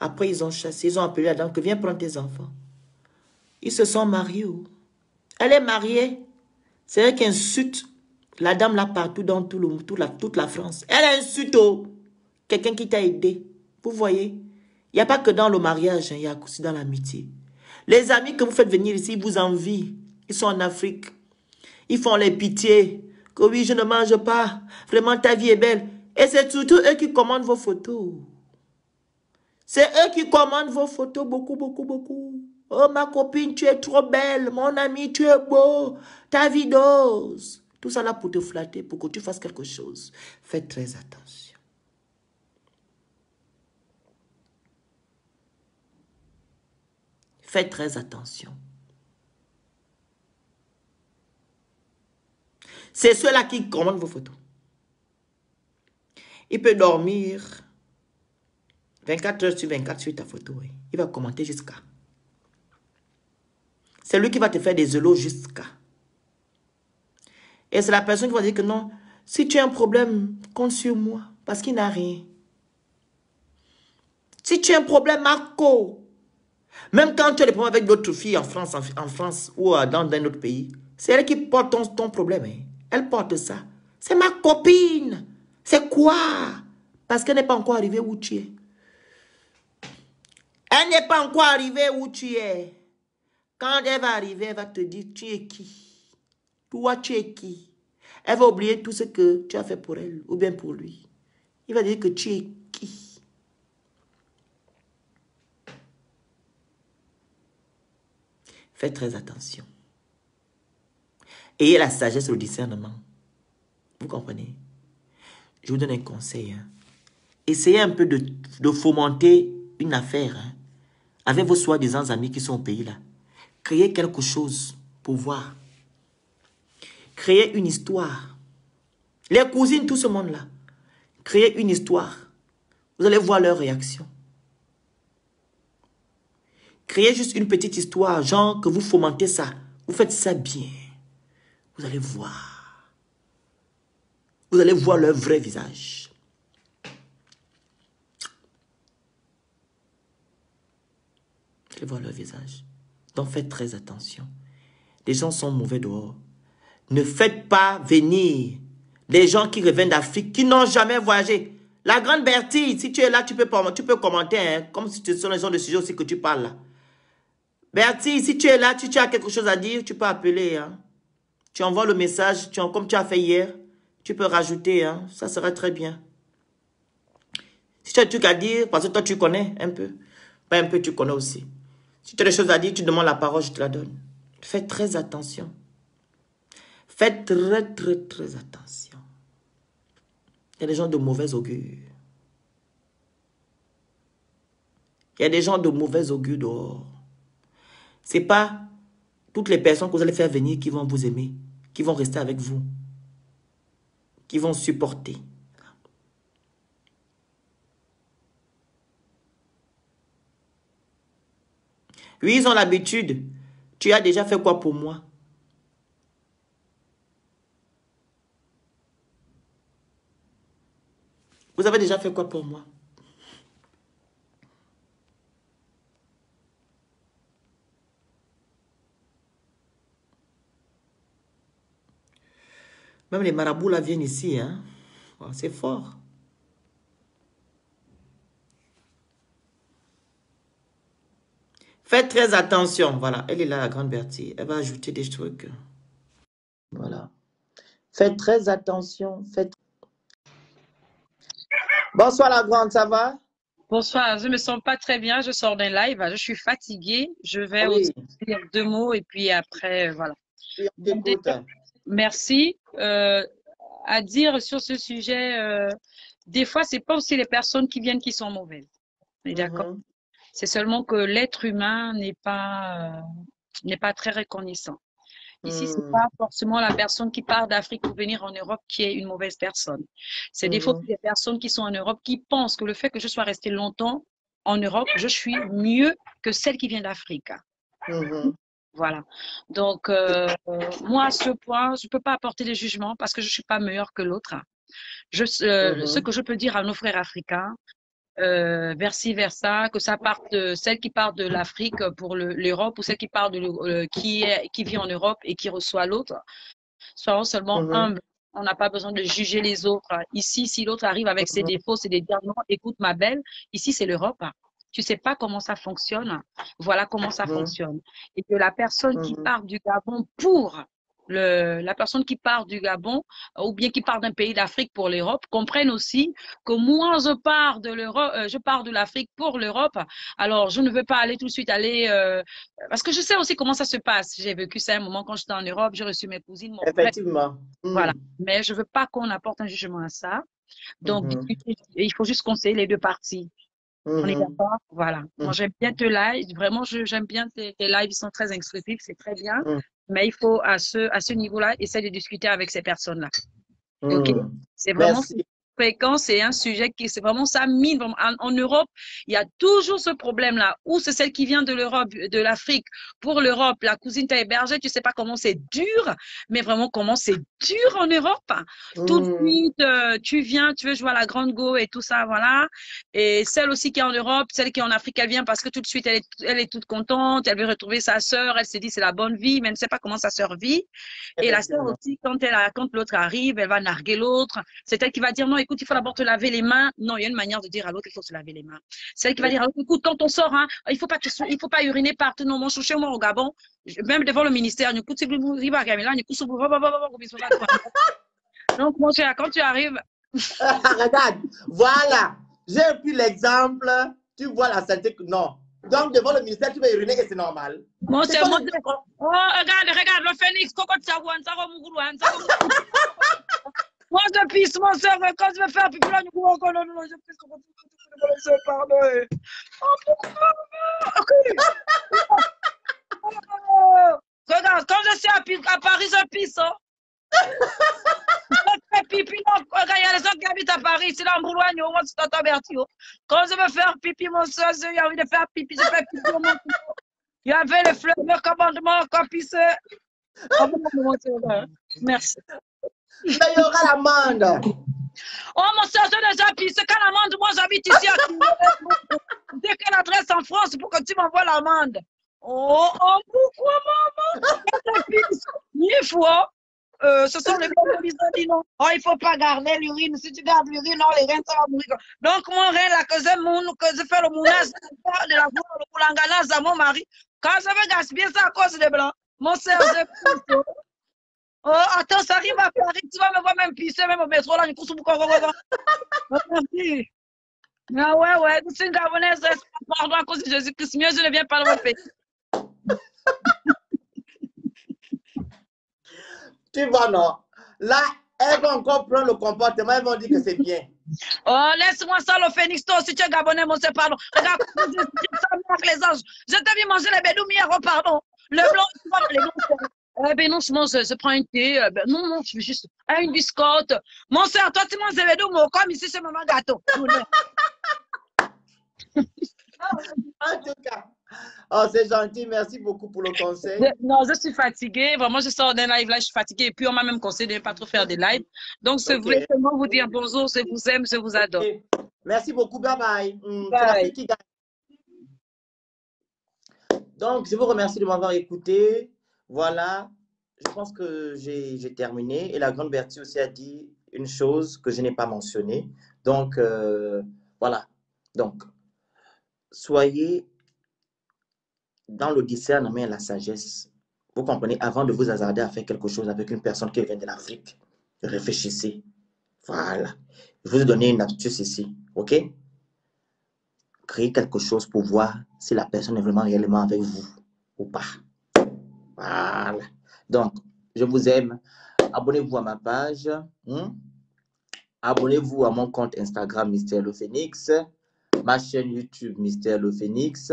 Speaker 1: Après, ils ont chassé, ils ont appelé la dame que viens prendre tes enfants. Ils se sont mariés. Elle est mariée. C'est elle qui insulte la dame là partout dans toute la France. Elle insulte quelqu'un qui t'a aidé. Vous voyez? Il n'y a pas que dans le mariage, il y a aussi dans l'amitié. Les amis que vous faites venir ici, ils vous envient. Ils sont en Afrique. Ils font les pitiés. Que oui, je ne mange pas. Vraiment, ta vie est belle. Et c'est surtout eux qui commandent vos photos. C'est eux qui commandent vos photos beaucoup, beaucoup, beaucoup. Oh, ma copine, tu es trop belle. Mon ami, tu es beau. Ta vie dose. Tout ça là pour te flatter, pour que tu fasses quelque chose. Faites très attention. Faites très attention. C'est ceux-là qui commandent vos photos. Il peut dormir 24 heures sur 24 sur ta photo. Oui. Il va commenter jusqu'à. C'est lui qui va te faire des éloges jusqu'à. Et c'est la personne qui va dire que non, si tu as un problème, compte sur moi. Parce qu'il n'a rien. Si tu as un problème, Marco. Même quand tu as des problèmes avec d'autres filles en France ou dans un autre pays, c'est elle qui porte ton problème. Hein. Elle porte ça. C'est ma copine. C'est quoi? Parce qu'elle n'est pas encore arrivée où tu es. Elle n'est pas encore arrivée où tu es. Quand elle va arriver, elle va te dire, tu es qui? Toi, tu es qui? Elle va oublier tout ce que tu as fait pour elle ou bien pour lui. Il va dire que tu es qui? Faites très attention. Ayez la sagesse et le discernement. Vous comprenez? Je vous donne un conseil. Hein. Essayez un peu de fomenter une affaire. Hein, avec vos soi-disant amis qui sont au pays là. Créez quelque chose pour voir. Créez une histoire. Les cousines, tout ce monde-là. Créez une histoire. Vous allez voir leur réaction. Créez juste une petite histoire, genre que vous fomentez ça. Vous faites ça bien. Vous allez voir. Vous allez voir leur vrai visage. Vous allez voir leur visage. Donc faites très attention. Les gens sont mauvais dehors. Ne faites pas venir des gens qui reviennent d'Afrique, qui n'ont jamais voyagé. La grande Bertie, si tu es là, tu peux commenter, hein, comme si ce sont les gens de sujet aussi que tu parles là. Bertie, si tu es là, tu as quelque chose à dire, tu peux appeler. Hein. Tu envoies le message, comme tu as fait hier, tu peux rajouter, hein, ça serait très bien. Si tu as des trucs à dire, parce que toi tu connais un peu, pas un peu, tu connais aussi. Si tu as des choses à dire, tu demandes la parole, je te la donne. Faites très attention. Faites très, très, très attention. Il y a des gens de mauvais augure. Il y a des gens de mauvais augure dehors. Ce n'est pas toutes les personnes que vous allez faire venir qui vont vous aimer, qui vont rester avec vous, qui vont supporter. Oui, ils ont l'habitude. Tu as déjà fait quoi pour moi? Vous avez déjà fait quoi pour moi? Même les marabouts là viennent ici. Hein? Oh, c'est fort. Faites très attention. Voilà, elle est là, la grande Bertie. Elle va ajouter des trucs. Voilà. Faites très attention. Bonsoir la grande, ça va?
Speaker 2: Bonsoir, je ne me sens pas très bien, je sors d'un live, je suis fatiguée, je vais aussi
Speaker 1: Oui,
Speaker 2: dire deux mots et puis après, voilà.
Speaker 1: oui, on
Speaker 2: Donc,
Speaker 1: t'écoute.
Speaker 2: déjà, merci. À dire sur ce sujet, des fois, c'est pas aussi les personnes qui viennent qui sont mauvaises. On est d'accord?
Speaker 1: Mhm,
Speaker 2: C'est seulement que l'être humain n'est pas très reconnaissant. Ici, c'est
Speaker 1: mhm,
Speaker 2: pas forcément la personne qui part d'Afrique pour venir en Europe qui est une mauvaise personne. C'est des fois
Speaker 1: mhm,
Speaker 2: des personnes qui sont en Europe qui pensent que le fait que je sois restée longtemps en Europe, je suis mieux que celle qui vient d'Afrique.
Speaker 1: mhm,
Speaker 2: Voilà. Donc, moi, à ce point, je ne peux pas apporter des jugements parce que je ne suis pas meilleure que l'autre. Ce
Speaker 1: mhm,
Speaker 2: que je peux dire à nos frères africains, versi versa, que ça parte de celle qui part de l'Afrique pour l'Europe ou celle qui part qui vit en Europe et qui reçoit l'autre. Soyons seulement
Speaker 1: mhm,
Speaker 2: humbles. On n'a pas besoin de juger les autres. Ici, si l'autre arrive avec ses
Speaker 1: mhm,
Speaker 2: défauts, c'est de dire non, écoute ma belle, ici c'est l'Europe. Tu sais pas comment ça fonctionne. Voilà comment ça
Speaker 1: mhm,
Speaker 2: fonctionne. Et que la personne qui
Speaker 1: mhm.
Speaker 2: part du Gabon pour la personne qui part du Gabon ou bien qui part d'un pays d'Afrique pour l'Europe comprenne aussi que moi je pars de l'Europe, je pars de l'Afrique pour l'Europe. Alors je ne veux pas aller tout de suite aller parce que je sais aussi comment ça se passe. J'ai vécu ça un moment quand j'étais en Europe, j'ai reçu mes cousines, bon, bref,
Speaker 1: Effectivement.
Speaker 2: voilà.
Speaker 1: Mhm,
Speaker 2: Mais je veux pas qu'on apporte un jugement à ça. Donc,
Speaker 1: mhm,
Speaker 2: discuter, il faut juste conseiller les deux parties. On est
Speaker 1: mhm,
Speaker 2: d'accord? Voilà.
Speaker 1: mhm,
Speaker 2: Moi, j'aime bien tes lives. Vraiment, j'aime bien tes lives. Ils sont très instructifs. C'est très bien.
Speaker 1: mhm,
Speaker 2: Mais il faut, à ce niveau-là, essayer de discuter avec ces personnes-là. OK?
Speaker 1: mhm.
Speaker 2: C'est vraiment
Speaker 1: Merci.
Speaker 2: fréquent, c'est un sujet qui, c'est vraiment ça mine. En Europe, il y a toujours ce problème-là. Ou c'est celle qui vient de l'Europe, de l'Afrique, pour l'Europe, la cousine t'a hébergé, tu sais pas comment c'est dur, mais vraiment comment c'est dur en Europe. Tout de
Speaker 1: Mhm,
Speaker 2: suite, tu viens, tu veux jouer à la grande go et tout ça, voilà. Et celle aussi qui est en Europe, celle qui est en Afrique, elle vient parce que tout de suite, elle est toute contente, elle veut retrouver sa sœur, elle se dit c'est la bonne vie, mais elle ne sait pas comment sa sœur vit. Et la sœur
Speaker 1: effectivement.
Speaker 2: aussi, quand l'autre arrive, elle va narguer l'autre. C'est elle qui va dire non, écoute, il faut d'abord te laver les mains. Non, il y a une manière de dire à l'autre, il faut se laver les mains. C'est elle qui va dire, écoute, quand on sort, hein, il faut pas uriner partout. Non, mon chouchou, moi, au Gabon, même devant le ministère, donc, mon cher, quand tu arrives,
Speaker 1: Regarde, voilà. J'ai pris l'exemple. Tu vois la saleté que non. Donc, devant le ministère, tu vas uriner et c'est normal.
Speaker 2: mon
Speaker 1: C'est
Speaker 2: cher,
Speaker 1: comme
Speaker 2: mon
Speaker 1: une...
Speaker 2: cher, oh, regarde, le phénix, coco de sawan, ça va mourouan, ça va mourouan. Moi, je pisse, mon cher, quand je vais faire pipi là, non, non, je pisse, pardon. Oh, pourquoi? Ok. Oh, regarde, quand je suis à Paris, je pisse. Hein. Je fais pipi, non, regarde, il y a les gens qui habitent à Paris, c'est là en Bourgogne, au moins, c'est dans Berthiaud. Quand je veux faire pipi, mon soeur, j'ai envie de faire pipi, je fais pipi au monde. Il y avait le fleuve, le commandement, qu'on puisse. Oh, mon soeur, merci.
Speaker 1: Mais il y aura l'amende.
Speaker 2: Oh, mon soeur, j'ai déjà pissé. Quand l'amende, moi, j'habite ici à dès quelle adresse en France pour que tu m'envoies l'amende? Oh, oh, pourquoi, maman? Une fois, ce sont les femmes qui ont dit non. Oh, il ne faut pas garder l'urine. Si tu gardes l'urine, non, les reins, ça va mourir. Donc, mon rein, là, que je fais le mounage de la voix, le poulanganaz à mon mari. Quand je veux gaspiller ça à cause des blancs, mon soeur, je pisse. Oh, attends, ça arrive à Paris, tu vas me voir même pisser, même au métro, là, merci. Ah ouais, je suis une Gabonaise, pardon, à cause de Jésus-Christ, mieux je ne viens pas dans mon pays.
Speaker 1: Tu vois, non? Là, elles vont encore prendre le comportement, elles vont dire que c'est bien.
Speaker 2: Oh, laisse-moi ça, le phénix, toi aussi, tu es Gabonais, mon Dieu, pardon. Regarde, avec les anges. Je t'ai vu manger les bédous hier, oh, pardon. Le blanc, tu vois, les blancs, ben non, je prends un thé. Non, non, je veux juste une biscotte. Mon soeur, toi, tu manges des bédous, mais comme ici, c'est maman gâteau.
Speaker 1: En tout cas, oh, c'est gentil, merci beaucoup pour le conseil.
Speaker 2: Non, je suis fatiguée. Vraiment, je sors d'un live là, je suis fatiguée. Et puis, on m'a même conseillé de ne pas trop faire des lives. Donc, je
Speaker 1: Ok,
Speaker 2: voulais seulement vous dire bonjour, je vous aime, je vous adore.
Speaker 1: ok. Merci beaucoup, bye bye. C'est
Speaker 2: Bye.
Speaker 1: l'Afrique qui gagne. Donc, je vous remercie de m'avoir écouté. Voilà, je pense que j'ai terminé. Et la grande Bertie aussi a dit une chose que je n'ai pas mentionnée. Donc, voilà. Donc, soyez dans le discernement et la sagesse. Vous comprenez, avant de vous hasarder à faire quelque chose avec une personne qui vient de l'Afrique. Réfléchissez. Voilà. Je vous ai donné une astuce ici. OK? Créez quelque chose pour voir si la personne est vraiment réellement avec vous ou pas. Voilà. Donc, je vous aime. Abonnez-vous à ma page. Abonnez-vous à mon compte Instagram Mystère le Phénix. Ma chaîne YouTube Mystère le Phénix.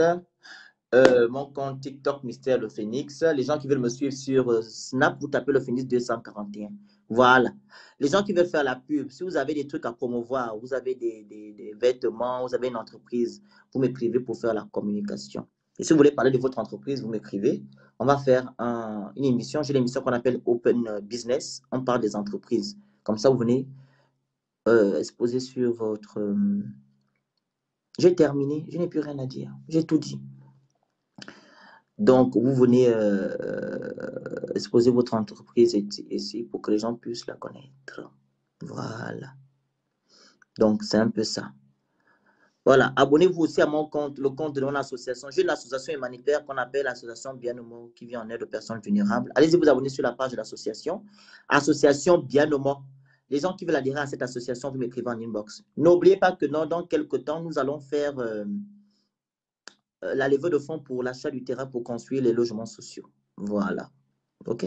Speaker 1: Mon compte TikTok Mystère le Phénix. Les gens qui veulent me suivre sur Snap, vous tapez le Phénix 241. Voilà. Les gens qui veulent faire la pub, si vous avez des trucs à promouvoir, vous avez des vêtements, vous avez une entreprise, vous m'écrivez pour faire la communication. Et si vous voulez parler de votre entreprise, vous m'écrivez. On va faire une émission. J'ai l'émission qu'on appelle Open Business. On parle des entreprises. Comme ça, vous venez exposer sur votre... J'ai terminé. Je n'ai plus rien à dire. J'ai tout dit. Donc, vous venez exposer votre entreprise ici pour que les gens puissent la connaître. Voilà. Donc, c'est un peu ça. Voilà. Abonnez-vous aussi à mon compte, le compte de mon association. J'ai une association humanitaire qu'on appelle l'association Bien-Nomo qui vient en aide aux personnes vulnérables. Allez-y vous abonner sur la page de l'association. Association Bien-Nomo. Les gens qui veulent adhérer à cette association, vous m'écrivez en inbox. N'oubliez pas que dans quelques temps, nous allons faire... la levée de fonds pour l'achat du terrain pour construire les logements sociaux. Voilà. OK?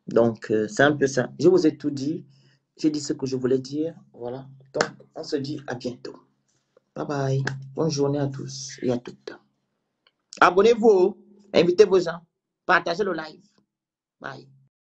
Speaker 1: Donc, c'est un peu ça. Je vous ai tout dit. J'ai dit ce que je voulais dire. Voilà. Donc, on se dit à bientôt. Bye bye. Bonne journée à tous et à toutes. Abonnez-vous. Invitez vos gens. Partagez le live. Bye.